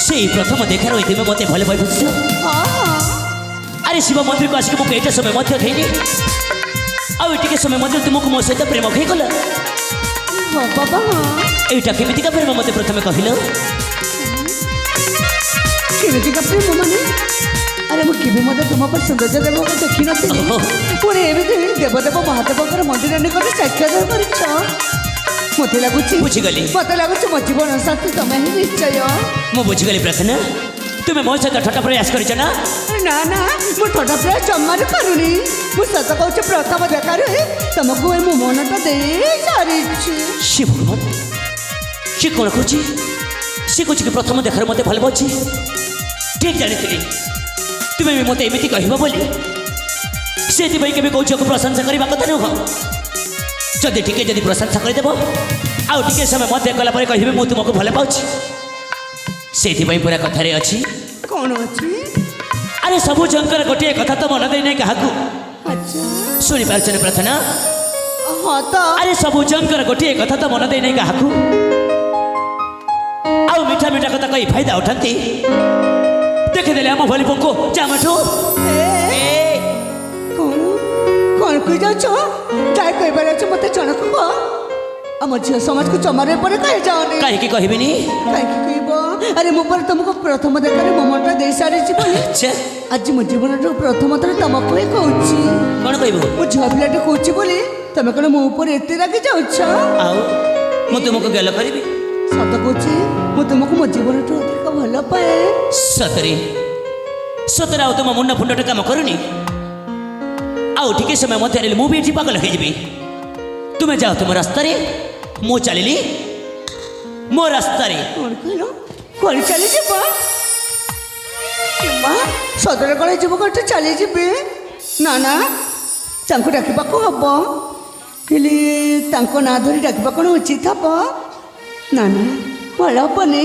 ସେଇ ପ୍ରଥମ ଦେଖାର ତୁମେ ମୋତେ ଭଲ ପାଇ ବୁଝୁଛ ହଁ ହଁ ଆରେ ଶିବ ମନ୍ଦିରକୁ ଆସିକି ମୁଁ ଏଇଟା ସମୟ ମଧ୍ୟ ହେଇନି ଆଉ ଟିକେ ସମୟ ମଧ୍ୟ ତୁମକୁ ମୋ ସହିତ ପ୍ରେମ ହେଇଗଲା ହଁ ବାବା ହଁ ଏଇଟା କେମିତିକା ପ୍ରେମ ମୋତେ ପ୍ରଥମେ କହିଲ କେମିତିକା ପ୍ରେମ ମାନେ ଆରେ ମୁଁ କେବେ ମଧ୍ୟ ତୁମ ଉପରେ ସୌନ୍ଦର୍ଯ୍ୟ ଦେବକୁ ଦେଖିନଥିଲି ଓହୋ। ପୁଣି ଏମିତି ଦେବଦେବ ମହାଦେବଙ୍କର ମନ୍ଦିର ନିକଟରେ ସାକ୍ଷାତ କରିଛ ମୋତେ ଲାଗୁଛି ବୁଝିଗଲି ମୋ ଜୀବନ ସାଥୀ ତମେ ହିଁ ନିଶ୍ଚୟ। ମୁଁ ବୁଝିଗଲି ପ୍ରାର୍ଥନା ତୁମେ ମୋ ସହିତ ଠଟା ପ୍ରୟାସ କରିଛ ନା ନା ନା ମୁଁ ଥଟା ପ୍ରାୟ ଜମାରୁ କରୁନି ମୁଁ ସତ କହୁଛି ପ୍ରଥମ ଦେଖାରୁ ହିଁ ତମକୁ ଏ ମୋ ମନଟା ଦେଇ ସାରିଛି। ଶିବ ଭଗବାନ ସେ କ'ଣ କହୁଛି ସେ କହୁଛି କି ପ୍ରଥମ ଦେଖାରେ ମୋତେ ଭଲ ପାଉଛି ଠିକ୍ ଜାଣିଥିଲି ତୁମେ ବି ମୋତେ ଏମିତି କହିବ ବୋଲି ସେଥିପାଇଁ କେବେ କହୁଛକୁ ପ୍ରଶଂସା କରିବା କଥା ନୁହଁ ଯଦି ଟିକେ ଯଦି ପ୍ରଶଂସା କରିଦେବ ଆଉ ଟିକେ ସମୟ ମଧ୍ୟ କଲା ପରେ କହିବେ ମୁଁ ତୁମକୁ ଭଲ ପାଉଛି ସେଇଥିପାଇଁ ପୁରା କଥାରେ ଅଛି କ'ଣ ଅଛି ଆରେ ସବୁ ଝଙ୍କର ଗୋଟିଏ କଥା ତ ମନ ଦେଇନାହିଁ କାହାକୁ ଆଚ୍ଛା ଶୁଣିପାରୁଛ ନା ପ୍ରାର୍ଥନା ହଁ ତ ଆରେ ସବୁ ଝଙ୍କର ଗୋଟିଏ କଥା ତ ମନ ଦେଇନାହିଁ କାହାକୁ ଆଉ ମିଠା ମିଠା କଥା କହି ଫାଇଦା ଉଠାନ୍ତି ଦେଖିଦେଲେ ଆମ ଭଳି ପୋକ ଜାମଠୁ କ'ଣ କ'ଣ କହି ଯାଉଛ ଯାହା କହିବାର ଅଛି ମୋତେ ଜଣକୁ କହ ଆମ ଝିଅ ସମାଜକୁ ଜମାରେ ପରେ କହିଯାଅନି କାହିଁକି କହିବିନି କାହିଁକି କହିବ ଆରେ ମୁଁ ପରେ ତମକୁ ପ୍ରଥମ ଦେଖାରେ ମୋ ମନଟା ଦେଇ ସାରିଛି ବୋଲି ଆଚ୍ଛା ଆଜି ମୋ ଜୀବନର ପ୍ରଥମ ଥର ତମକୁ ହିଁ କହୁଛି କ'ଣ କହିବୁ ମୁଁ ଝିଅ ପିଲାଟେ କହୁଛି ବୋଲି ତମେ କ'ଣ ମୋ ଉପରେ ଏତେ ରାଗି ଯାଉଛ ଆଉ ମୁଁ ତୁମକୁ ଗେଲ କରିବି ସତ କହୁଛି ମୁଁ ତୁମକୁ ମୋ ଜୀବନଠୁ ଅଧିକ ଭଲ ପାଏ। ସତରେ ସତରେ ଆଉ ତୁମ ମୁଣ୍ଡ ଫୁଣ୍ଡଟେ କାମ କରୁନି ଆଉ ଟିକେ ସମୟ ମଧ୍ୟରେ ମୁଁ ବି ଏଠି ପାଗଳ ହେଇଯିବି ତୁମେ ଯାଅ ତୁମ ରାସ୍ତାରେ ମୁଁ ଚାଲିଲି ମୋ ରାସ୍ତାରେ କ'ଣ କହିଲ କୁଆଡ଼େ ଚାଲିଯିବ ସଦର କଳେ ଯିବ ଗୋଟେ ଚାଲିଯିବେ ନା ନା ତାଙ୍କୁ ଡାକିବାକୁ ହବ ହେଲେ ତାଙ୍କ ନାଁ ଧରି ଡାକିବା କ'ଣ ଉଚିତ ହବ ନା ନା ଭଲ ହବନି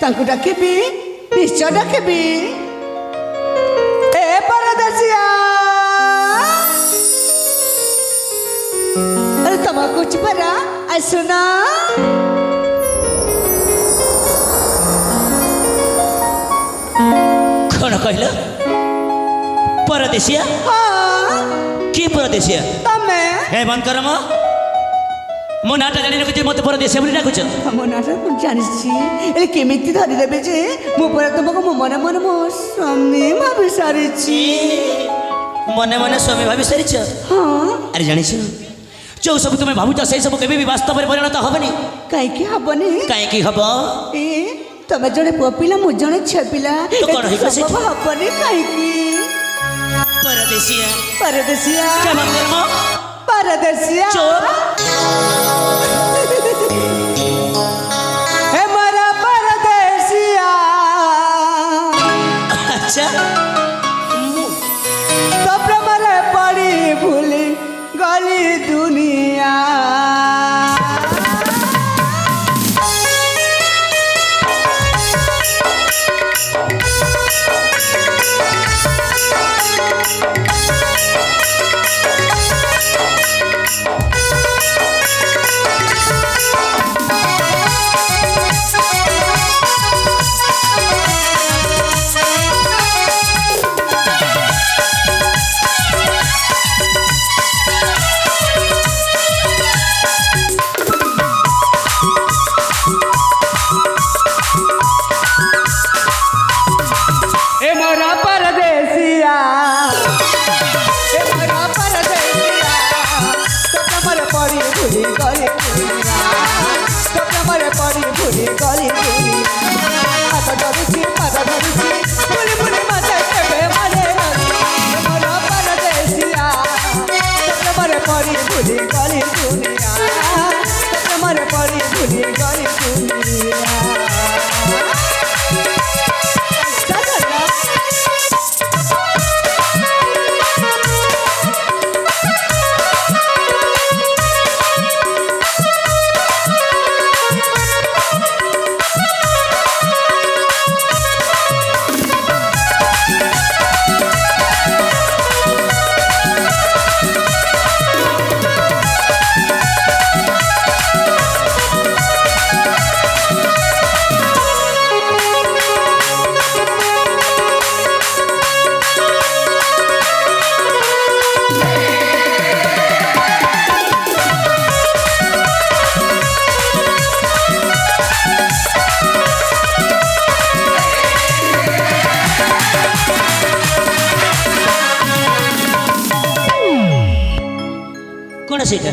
ତାଙ୍କୁ ଡାକିବି ନିଶ୍ଚୟ ଡାକିବି ଏ ପରଦାସିଆ ଆରେ ତମକୁ କହୁଛି ପରା ଆସୁନା କ'ଣ କହିଲ ପରଦେଶିଆ ହଁ କି ପରଦେଶିଆ ତମେ ହେ ବନ୍ଦ କର ମୋ ନାଁଟା ଜାଣି ରଖୁଛି ମୋତେ ପରଦେଶିଆ ବୋଲି ଡାକୁଛ ମୋ ନାଁଟା ମୁଁ ଜାଣିଛି ହେଲେ କେମିତି ଧରିଦେବେ ଯେ ମୁଁ ପରେ ତୁମକୁ ମୋ ମନେ ମନେ ମୋ ସ୍ୱାମୀ ଭାବି ସାରିଛି ମନେ ମନେ ସ୍ୱାମୀ ଭାବି ସାରିଛ ହଁ ଆରେ ଜାଣିଛ ଯେଉଁ ସବୁ ତୁମେ ଭାବୁଛ ସେଇ ସବୁ କେବେ ବି ବାସ୍ତବରେ ପରିଣତ ହବନି କାହିଁକି ହବନି କାହିଁକି ହବ ଏ ତମେ ଜଣେ ପୁଅ ପିଲା ମୁଁ ଜଣେ ଝିଅ ପିଲା ତ କ'ଣ ଏତେ ହେଇଗଲା ସମ୍ଭବ ହବନି କାହିଁକି ପରଦେଶିଆ ପରଦେଶିଆ क्या बात कर रहा ପରଦେଶିଆ चुप ଏ ମୋର ପରଦେଶିଆ अच्छा ତ ପ୍ରେମରେ ପଡ଼ି ଭୁଲି ଗଲି ଦୁନିଆ ଧରୁଛି ପୁଣି ପୁଣି ମତେ କେବେ ମନେ ଅଛି ମୋର ପରଦେଶିଆ ପ୍ରେମରେ ପରି ଭୁଲି ଗଲି ଦୁନିଆ ପ୍ରେମରେ ପରି ଭୁଲି ଗଲି ଦୁନିଆ କ'ଣ ସେଇଟା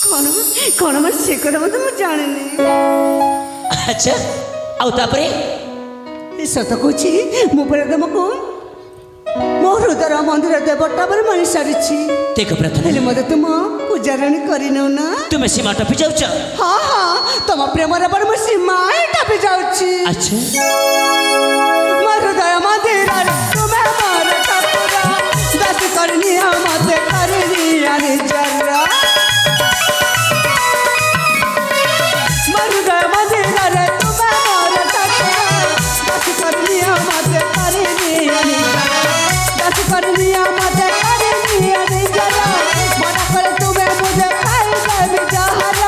କ'ଣ କ'ଣ ମାନେ ସେ କଥା ମଧ୍ୟ ମୁଁ ଜାଣିନି ଆଚ୍ଛା ଆଉ ତାପରେ ସତ କହୁଛି ମୁଁ ପରେ ତମକୁ ମୋ ହୃଦୟର ମନ୍ଦିର ଦେବତା ପରେ ମାନି ସାରିଛି ଦେଖ ପ୍ରାର୍ଥନା ହେଲେ ମୋତେ ତୁମ ପୂଜାରାଣୀ କରିନେଉ ନା ତୁମେ ସୀମା ଟପି ଯାଉଛ ହଁ ହଁ ତମ ପ୍ରେମର ପରେ ମୁଁ ସୀମା ଟପି ଯାଉଛି ଆଚ୍ଛା ମୋ ହୃଦୟ ମନ୍ଦିରରେ ତୁମେ ମୋର ଠାକୁର ଦାସି କରିନିଅ ମୋତେ କରିନିଅ ନିଜର ମୋ ହୃଦୟ ମନ୍ଦିରରେ ତୁମେ ମୋର ଠାକୁର ଦାସି କରିନିଅ ମୋତେ କରିନିଅ ନିଜର ଦାସି କରିନିଅ ମୋତେ କରିନିଅ ନିଜର ମନା କଲେ ତୁମେ ମୁझे ଖାଇଦେବି ଯାହାର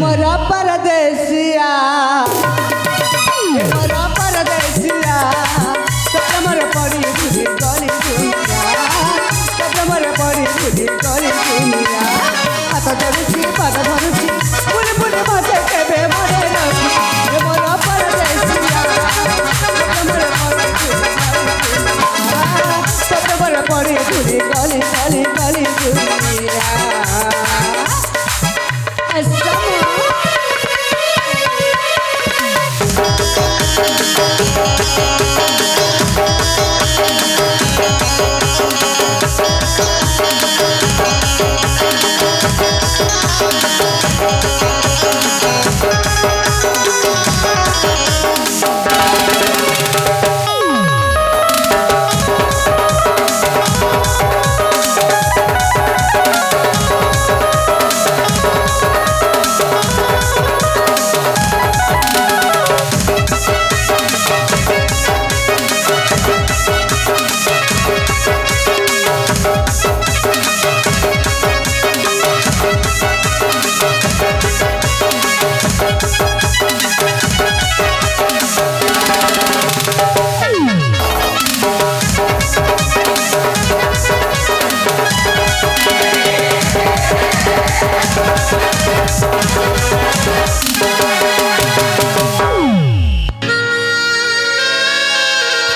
ମୋର ପରଦେଶିଆ ମୋର ପରଦେଶିଆ ପ୍ରେମରେ ପଡ଼ି ଭୁଲି ଗଲି ଦୁନିଆ ପ୍ରେମରେ ପଡ଼ି ଭୁଲି ଗଲି ଦୁନିଆ ହାତ ଧରୁଛି ପାଦ ଧରୁଛି ପୁଣି ପୁଣି ମୋତେ କେବେ ମନେ ରଖି ମୋର ପରଦେଶିଆ ପ୍ରେମରେ ପଡ଼ି ଭୁଲି ଗଲି ଦୁନିଆ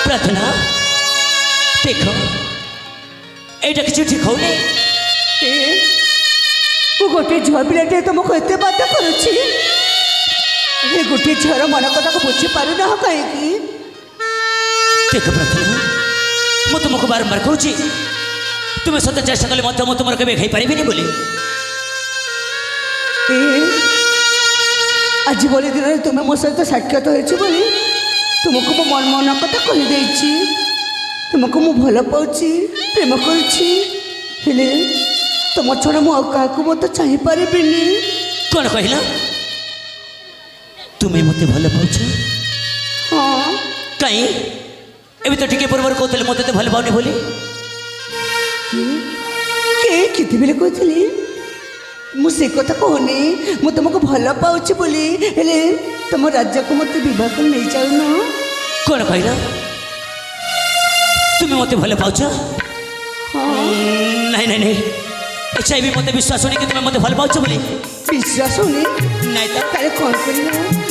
ପ୍ରାର୍ଥନା ଦେଖ ଏଇଟା କିଛି ଠିକ୍ ହଉନି ମୁଁ ଗୋଟିଏ ଝିଅ ପିଲାଟିଏ ତୁମକୁ ଏତେ ବାଧ୍ୟ କରୁଛି ଏ ଗୋଟିଏ ଝିଅର ମନ କଥାକୁ ବୁଝିପାରୁନାହ କାହିଁକି ଦେଖ ପ୍ରାର୍ଥନା ମୁଁ ତୁମକୁ ବାରମ୍ବାର କହୁଛି ତୁମେ ସତ ଚେଷ୍ଟା କଲେ ମଧ୍ୟ ମୁଁ ତୁମର କେବେ ଖାଇପାରିବିନି ବୋଲି ଆଜି ଭଳି ଦିନରେ ତୁମେ ମୋ ସହିତ ସାକ୍ଷାତ ହୋଇଛି ବୋଲି ତୁମକୁ ମୋ ମନ କଥା କହିଦେଇଛି ତୁମକୁ ମୁଁ ଭଲ ପାଉଛି ପ୍ରେମ କରୁଛି ହେଲେ ତୁମ ଛଡ଼ା ମୁଁ ଆଉ କାହାକୁ ମଧ୍ୟ ଚାହିଁପାରିବିନି କ'ଣ କହିଲ ତୁମେ ମୋତେ ଭଲ ପାଉଛ ହଁ କାହିଁ ଏବେ ତ ଟିକେ ପୂର୍ବରୁ କହୁଥିଲେ ମୋତେ ଏତେ ଭଲ ପାଉନି ବୋଲି କେତେବେଳେ କହିଥିଲି ମୁଁ ସେ କଥା କହୁନି ମୁଁ ତୁମକୁ ଭଲ ପାଉଛି ବୋଲି ହେଲେ ତୁମ ରାଜାକୁ ମୋତେ ବିବାହ କରି ନେଇଯାଉନ କ'ଣ କହିଲ ତୁମେ ମୋତେ ଭଲ ପାଉଛ ନାଇଁ ନାଇଁ ନାଇଁ ଆଚ୍ଛା ଏବେ ମୋତେ ବିଶ୍ୱାସ ହଉନି କି ତୁମେ ମୋତେ ଭଲ ପାଉଛ ବୋଲି ବିଶ୍ୱାସ ହଉନି ନାଇଁ ତ ତାହେଲେ କ'ଣ କରିବ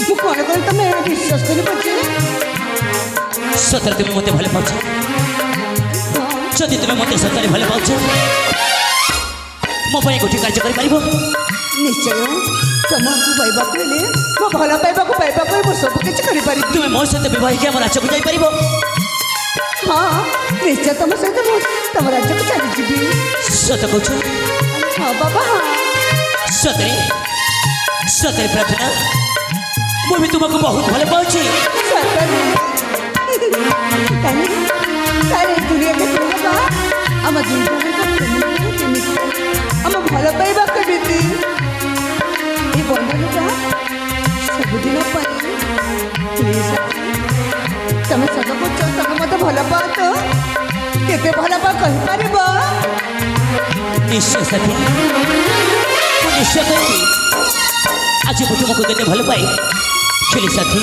ମୁଁ କ'ଣ କରି ତୁମେ ବିଶ୍ୱାସ କରିପାରୁଛ ସତରେ ତୁମେ ମୋତେ ଭଲ ପାଉଛ ଯଦି ତୁମେ ମୋତେ ସତରେ ଭଲ ପାଉଛ ମୋ ପାଇଁ ଗୋଟିଏ କାର୍ଯ୍ୟ କରିପାରିବ ନିଶ୍ଚୟ ତୁମକୁ ପାଇବାକୁ ହେଲେ ମୋ ଭଲ ପାଇବାକୁ ମୁଁ ସବୁ କିଛି କରିପାରିବି। ତୁମେ ମୋ ସହିତ ବିବାହ ହେଇକି ଆମ ରାଜ୍ୟକୁ ଯାଇପାରିବ? ହଁ ନିଶ୍ଚୟ ତମ ସହିତ ମୁଁ ତମ ରାଜ୍ୟକୁ ଚାଲିଯିବି। ସତ କହୁଛ? ହଁ ବାବା ହଁ। ସତରେ ସତରେ ପ୍ରାର୍ଥନା, ମୁଁ ବି ତୁମକୁ ବହୁତ ଭଲ ପାଉଛି। ସତରେ ତାହେଲେ ଦୁନିଆରେ ବାବା ଆମ ଦୁଇ ଜଣଙ୍କ କେମିତି ଆମ ଭଲ ପାଇବା କେମିତି এই বন্ধনটা ସବୁଦିନ ପାଇଁ ପ୍ଲିଜ୍ ତମେ ସତ କରୁଛ, ତମେ ମୋତେ ଭଲ ପାଅ ତ? କେତେ ଭଲ ପାଅ କହିପାରିବ? ନିଶ୍ଚୟ ସାଥୀ, ମୁଁ ନିଶ୍ଚୟ କହିବି ଆଜି ମୁଁ ତୁମକୁ କେତେ ଭଲ ପାଏ। ଖେଳି ସାଥୀ,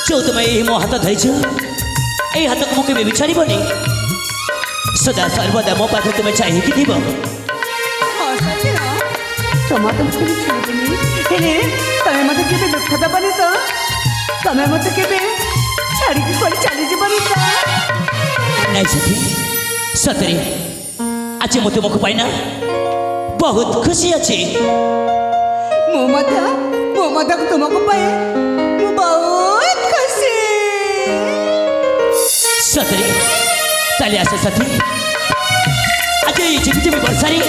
ଯେଉଁ ତୁମେ ଏହି ମୋ ହାତ ଧରିଛ, এই ହାତକୁ ମୁଁ କେବେ ବି ଛାଡ଼ିବନି। ସଦା ସର୍ବଦା ମୋ ପାଖରେ ତୁମେ ଚାହିଁକି ଥିବ। ହଁ ସତ୍ୟ, ତମେ ତ କେବେ ଛାଡ଼ିବନି, ହେଲେ ତମେ ମୋତେ କେବେ ଦୁଃଖ ଦେବନି ତ? ତମେ ମୋତେ କେବେ ଛାଡ଼ିକି କୁଆଡ଼େ ଚାଲିଯିବନି ତ? ନାଇଁ ସାଥୀ, ସତରେ ଆଜି ମୁଁ ତୁମକୁ ପାଇନା ବହୁତ ଖୁସି ଅଛି। ମୁଁ ମଧ୍ୟ ତୁମକୁ ପାଏ ମୁଁ ବହୁତ ଖୁସି। ସତରେ ତାହେଲେ ଆସ ସାଥୀ, ଆଜି ଏଇ ଝିପିଝିପି ବର୍ଷାରେ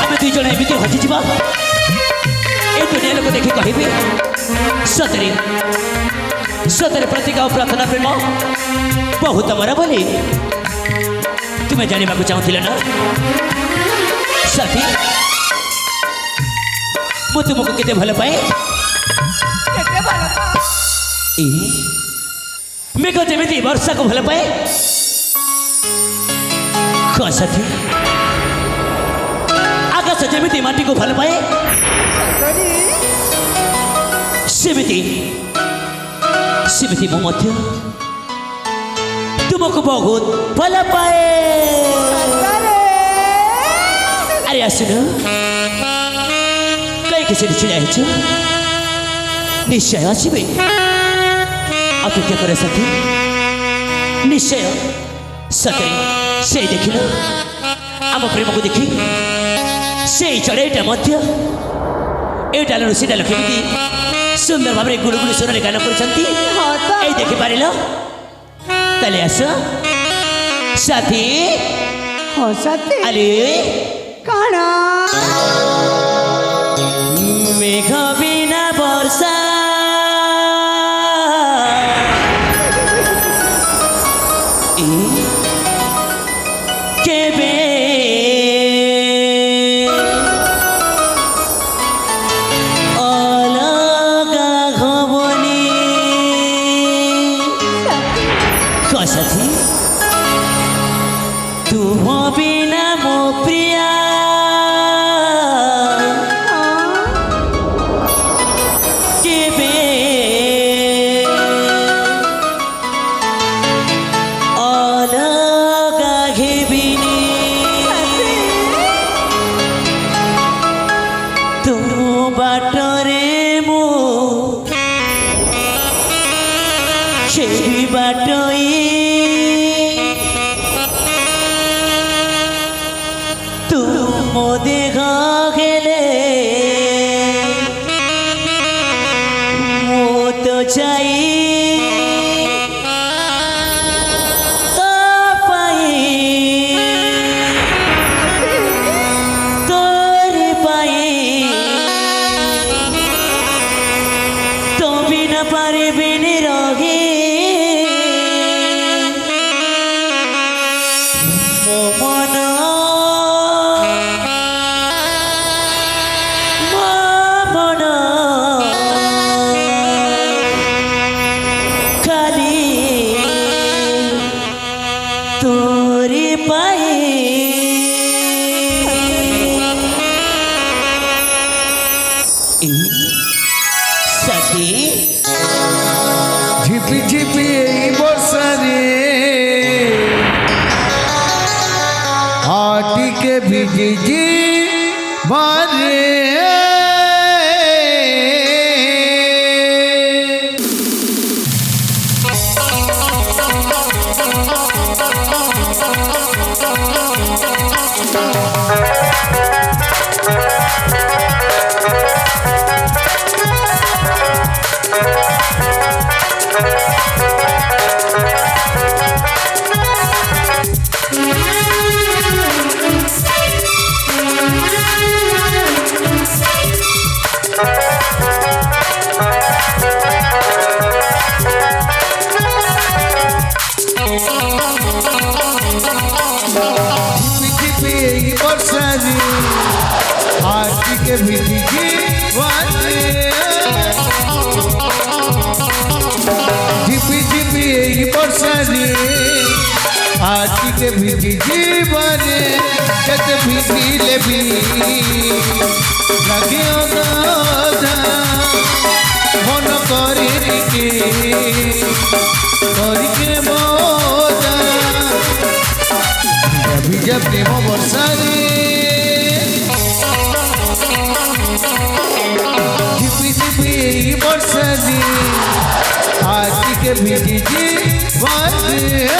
ଆମେ ଦୁଇ ଜଣ ଏମିତି ହଜିଯିବା, ଏ ଦୁନିଆ ଲୋକ ଦେଖି କହିବେ ସତରେ ସତରେ ପ୍ରତିକା ଓ ପ୍ରାର୍ଥନା ପ୍ରେମ ବହୁତ ମରା ବୋଲି। ତୁମେ ଜାଣିବାକୁ ଚାହୁଁଥିଲ ନା ସାଥୀ, ମୁଁ ତୁମକୁ କେତେ ଭଲ ପାଏ। କେତେ ଭଲ ପାଅ? ମେଘ ଯେମିତି ବର୍ଷାକୁ ଭଲ ପାଏ, କଣ ସାଥୀ ଆକାଶ ଯେମିତି ମାଟିକୁ ଭଲ ପାଏ, ସେମିତି ମୁଁ ମଧ୍ୟ ତୁମକୁ ବହୁତ ଭଲ ପାଏ। ଆରେ ଆସୁନ, କାହିଁକି ସେଠି ଛିଡ଼ା ହେଇଛ? ନିଶ୍ଚୟ ଆସିବେ, ଅପେକ୍ଷା କରେ ସାଥୀ, ନିଶ୍ଚୟ। ସତରେ ସେଇ ଦେଖିଲ ଆମ ପ୍ରେମକୁ ଦେଖି ସେଇ ଚଢ଼େଇଟା ମଧ୍ୟ এই ডালରୁ ସେ ଡାଲ କେମିତି ସୁନ୍ଦର ଭାବରେ ଗୁଳୁଗୁଳୁ ସ୍ୱରରେ ଗାନ କରୁଛନ୍ତି, ଏଇ ଦେଖିପାରିଲ? ତାହେଲେ ଆସ ସାଥୀ। ହଁ ସାଥୀ, ଆରେ କ'ଣ? মেঘ বিনা বর্ষা কেবে অলগা ঘবনি কসাথী তুম বিনা মো প্রিয়া কেবে অলগা ঘেবিনি তুম বাটরে মু সেই বাটই তুম দেখ গেলে মো তো চাই তো পাই তোর পাই তো বিনা পারিবিনি রহে মো মন মো মন খালি তোরি পাই সাথী ঝিপি ঝিপি এই বর্ষারে হাটিকে ভিজেছি বারে ঝিপি এই বর্ষারে আজকে ভিজিছি বাজে ঝিপি ঝিপি এই বর্ষারে আজকে ভিজিছি বাজে যেতে ভিজিলে ভি লাগিও দাদা মন করিকে মজা ভিজা প্রেম বর্ষারে ঝিপি ঝিপি এই বর্ষারে আজকে ভিজিছি বাজে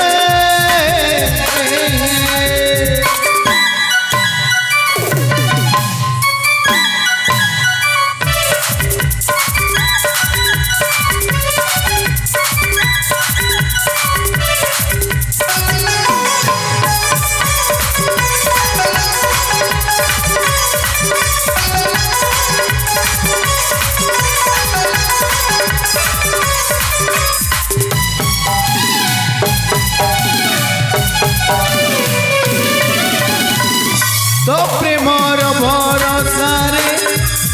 তো প্রেমর ভরসারে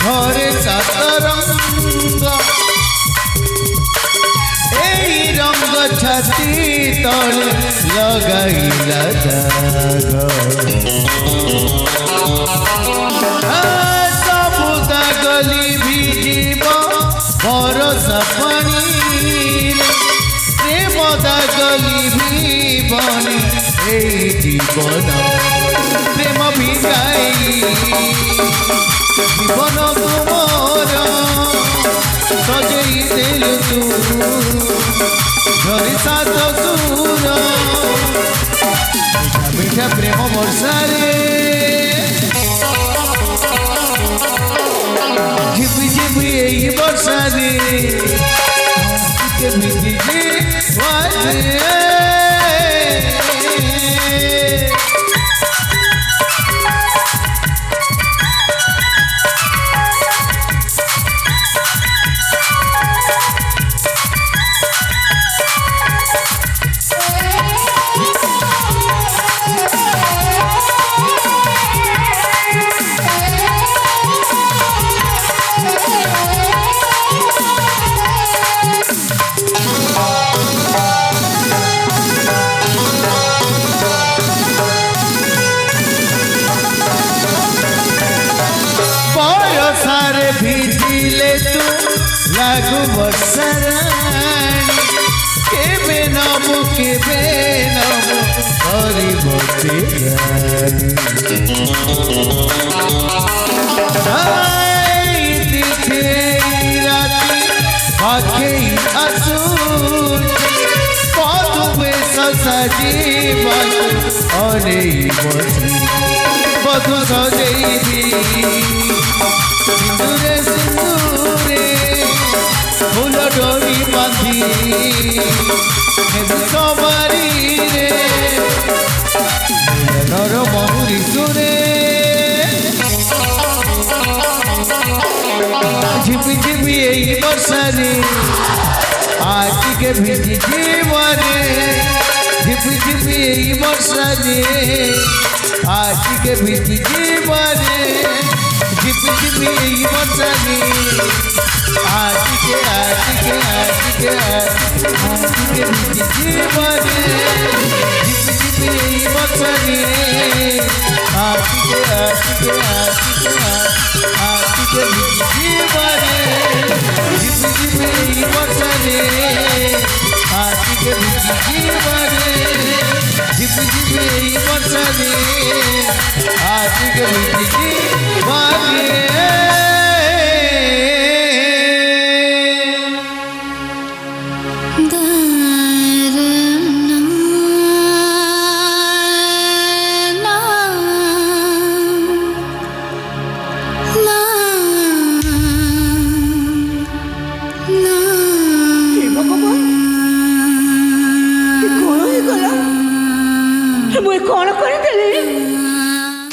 ঘরে সাত রঙ্গ এই রঙ্গ ছাতি তলে লগাইলা দাগ সবু দাগলি ভিজিব ভরসা পানিরে প্রেম দাগলি ভিবনি এই জীবন প্রেম ভিজাই জীবন তুমর সজেই দেলু তু ধরি সাত সুর মিঠা মিঠা প্রেম বর্ষারে ঝিপি ঝিপি এই বর্ষারে ভিজিছি বাজে বয়সারে ভিজিলে তু লাগু বর্ষারাণী কেবে নমু হরিব তিথে রাতি পাখেই আসুর পদুবে সাজিবাক অনেই বসি বধু সজেই সিন্দুরে সিন্দুরে ফুল ডরি বাঁধি সবারি রে নর মহুরি সুরে ঝিপি ঝিপি এই বর্ষারে আজকে ভিজিছি বাজে ঝিপি ঝিপি এই বর্ষারে আজকে ভিজিছি বাজে ঝিপি ঝিপি এই বর্ষারে আজকে ভিজিছি বাজে ঝিপি ঝিপি এই বর্ষারে আজকে ভিজিছি বাজে ঝিপি ঝিপি এই বর্ষারে আজকে ভিজিছি বাজে ঝিপি ঝিপি এই বর্ষারে আজকে ভিজিছি বাজে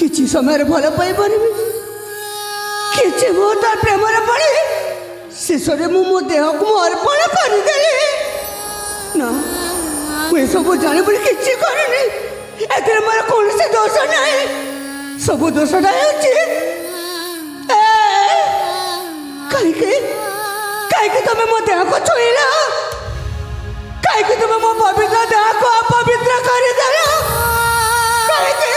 କିଛି ସମୟରେ ଭଲ ପାଇପାରିବି କିଛି ମୁଁ ତାର ପ୍ରେମରେ ପଡ଼ି ଶେଷରେ ମୁଁ ମୋ ଦେହକୁ ମୁଁ ଅର୍ପଣ କରିଦେଲି। ନା ମୁଁ ଏସବୁ ଜାଣି ବୋଲି କିଛି କରିନି। ଏଥିରେ ମୋର କୌଣସି ଦୋଷ ନାହିଁ। ସବୁ ଦୋଷଟା ହେଉଛି କାହିଁକି କାହିଁକି ତମେ ମୋ ଦେହକୁ ଛୁଇଁଲ? କାହିଁକି ତୁମେ ମୋ ପବିତ୍ର ଦେହକୁ ଅପବିତ୍ର କରିଦେଲ? କାହିଁକି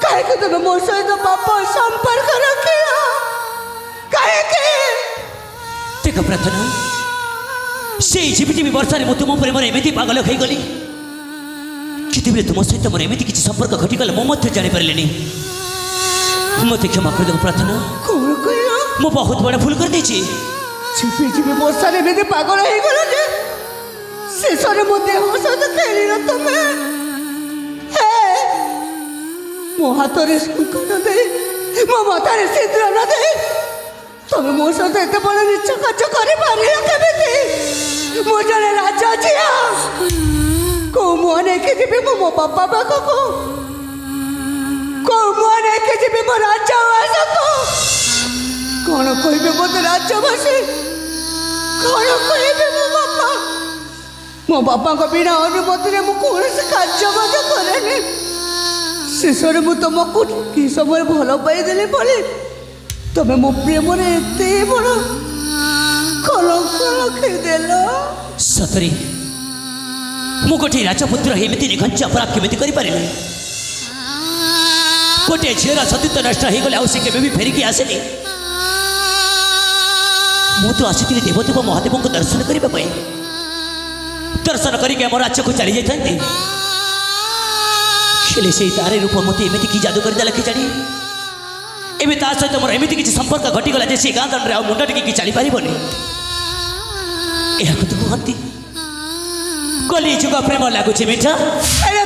କାହିଁକି ତୁମେ ମୋ ସହିତ ପାପ ସମ୍ପର୍କ ରଖିଲ? କାହିଁକି? ଦେଖ ପ୍ରାର୍ଥନା, ସେଇ ଝିପିଝିପି ବର୍ଷାରେ ମୁଁ ତୁମ ଉପରେ ମୋର ଏମିତି ପାଗଳ ହେଇଗଲି, କେତେବେଳେ ତୁମ ସହିତ ମୋର ଏମିତି କିଛି ସମ୍ପର୍କ ଘଟିଗଲା ମୁଁ ମଧ୍ୟ ଜାଣିପାରିଲିନି। ମୋତେ କ୍ଷମା କରିଦେବ ପ୍ରାର୍ଥନା। କ'ଣ କହିଲ? ମୁଁ ବହୁତ ବଡ଼ ଭୁଲ କରିଦେଇଛି। ଝିପି ଝିପି ବର୍ଷାରେ ଏମିତି ପାଗଳ ହେଇଗଲ ଯେ ଶେଷରେ ମୋ ଦେହ ସହିତ ଖେଳିଲ ତମେ। ମୋ ହାତରେ ଶଙ୍ଖ ଦେଇ ମୋ ମଥାରେ ସିନ୍ଦୁର ନ ଦେଇ ତମେ ମୋ ସହିତ ଏତେ ବଡ଼ ନିଚ କାର୍ଯ୍ୟ କରିପାରିଲ କେମିତି? ମୁଁ ଜଣେ ରାଜା ଝିଅ। କୋଉ ମୁହଁ ନେଇକି ଯିବି ମୁଁ ମୋ ବାପା ପାଖକୁ? କୋଉ ମୁହଁ ନେଇକି ଯିବି ମୋ ରାଜବାସକୁ? କ'ଣ କହିବେ ମୋତେ ରାଜ୍ୟବାସୀ? କ'ଣ କହିବେ ମୋ ବାପା? ମୋ ବାପାଙ୍କ ବିନା ଅନୁମତିରେ ମୁଁ କୌଣସି କାର୍ଯ୍ୟ ମଧ୍ୟ କରେନି। ଶେଷରେ ମୁଁ ତୁମକୁ କି ସମୟରେ ଭଲ ପାଇଦେଲି ବୋଲି ତମେ ମୋ ପ୍ରେମରେ ଏତେ ବଡ଼ କଲଙ୍କ ରଖିଦେଲ। ସତରେ ମୁଁ ଗୋଟିଏ ରାଜପୁତ୍ର ଏମିତି ନିଘଞ୍ଚ ଅପରାଧ କେମିତି କରିପାରିଲି? ଗୋଟିଏ ଝିଅର ସତୀତ୍ୱ ନଷ୍ଟ ହେଇଗଲେ ଆଉ ସେ କେବେ ବି ଫେରିକି ଆସେନି। ମୁଁ ତ ଆସିଥିଲି ଦେବଦେବ ମହାଦେବଙ୍କୁ ଦର୍ଶନ କରିବା ପାଇଁ। ଦର୍ଶନ କରିକି ଆମ ରାଜ୍ୟକୁ ଚାଲି ଯାଇଥାନ୍ତି, ହେଲେ ସେଇ ତାରି ରୂପ ମୋତେ ଏମିତି କି ଯାଦୁ କରିଦେଲା କି ଜାଣି। ଏବେ ତା ସହିତ ମୋର ଏମିତି କିଛି ସମ୍ପର୍କ ଘଟିଗଲା ଯେ ସେ ଗାଁ ଦାଣ୍ଡରେ ଆଉ ମୁଣ୍ଡ ଟିକି ଚାଲିପାରିବନି। ଏହାକୁ ତ କୁହନ୍ତି କଲି ଯୁଗ ପ୍ରେମ ଲାଗୁଛି ମିଠା। ହେଲେ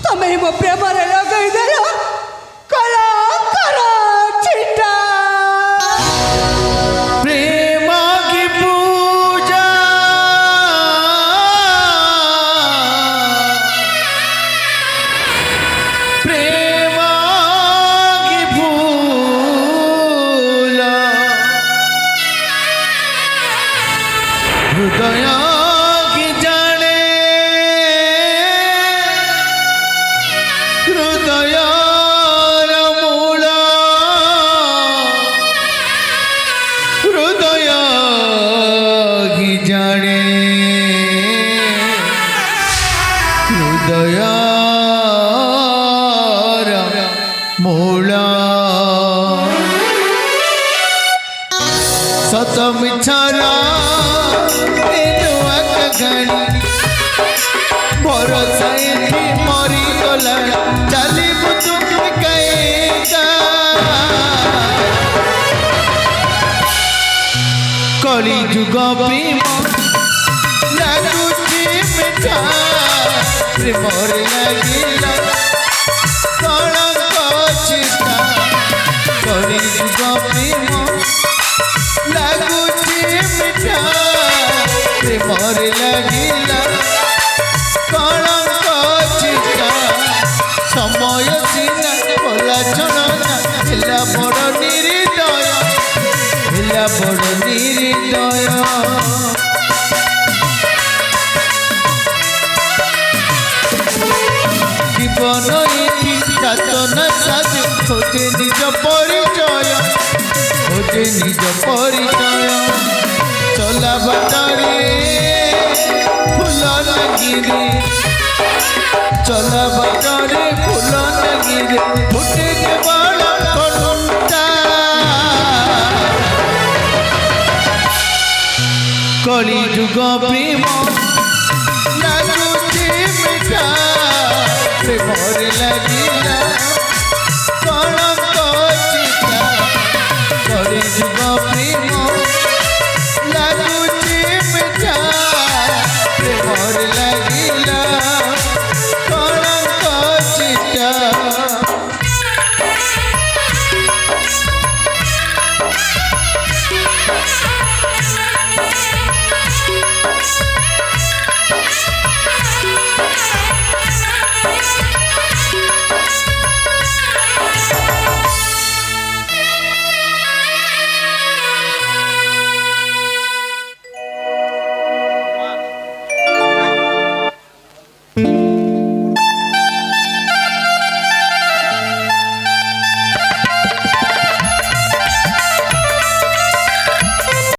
ତମେ ହିଁ ମୋ ପ୍ରେମରେ ଲଗେଇଦେଲ କଲଙ୍କର ଚିଟା। प्रेम की पूजा प्रेम की फूल हृदय की जाने हृदय हृदय की जाने हृदय मूला सत मिछरा घड़ी भरोसा मरी गला चली तुम कहीं कली जुग प्रेम लगुची मिठा प्रेमर लगिला कलंक चिता कली जुग प्रेम लगुची मिठा प्रेमर लगिला कलंक चिता समय सीना भला छना हिला बड़ निर्दय हिला बड़ निर्दय जीवन जातना साथी खोजे निज परिचय खोजे निज परिचय चला बाटारे फूल लगिरे चला बाटारे फूल लगिरे फुटे केवल कलंका कली जुग प्रेम लगुची मिठा प्रेमर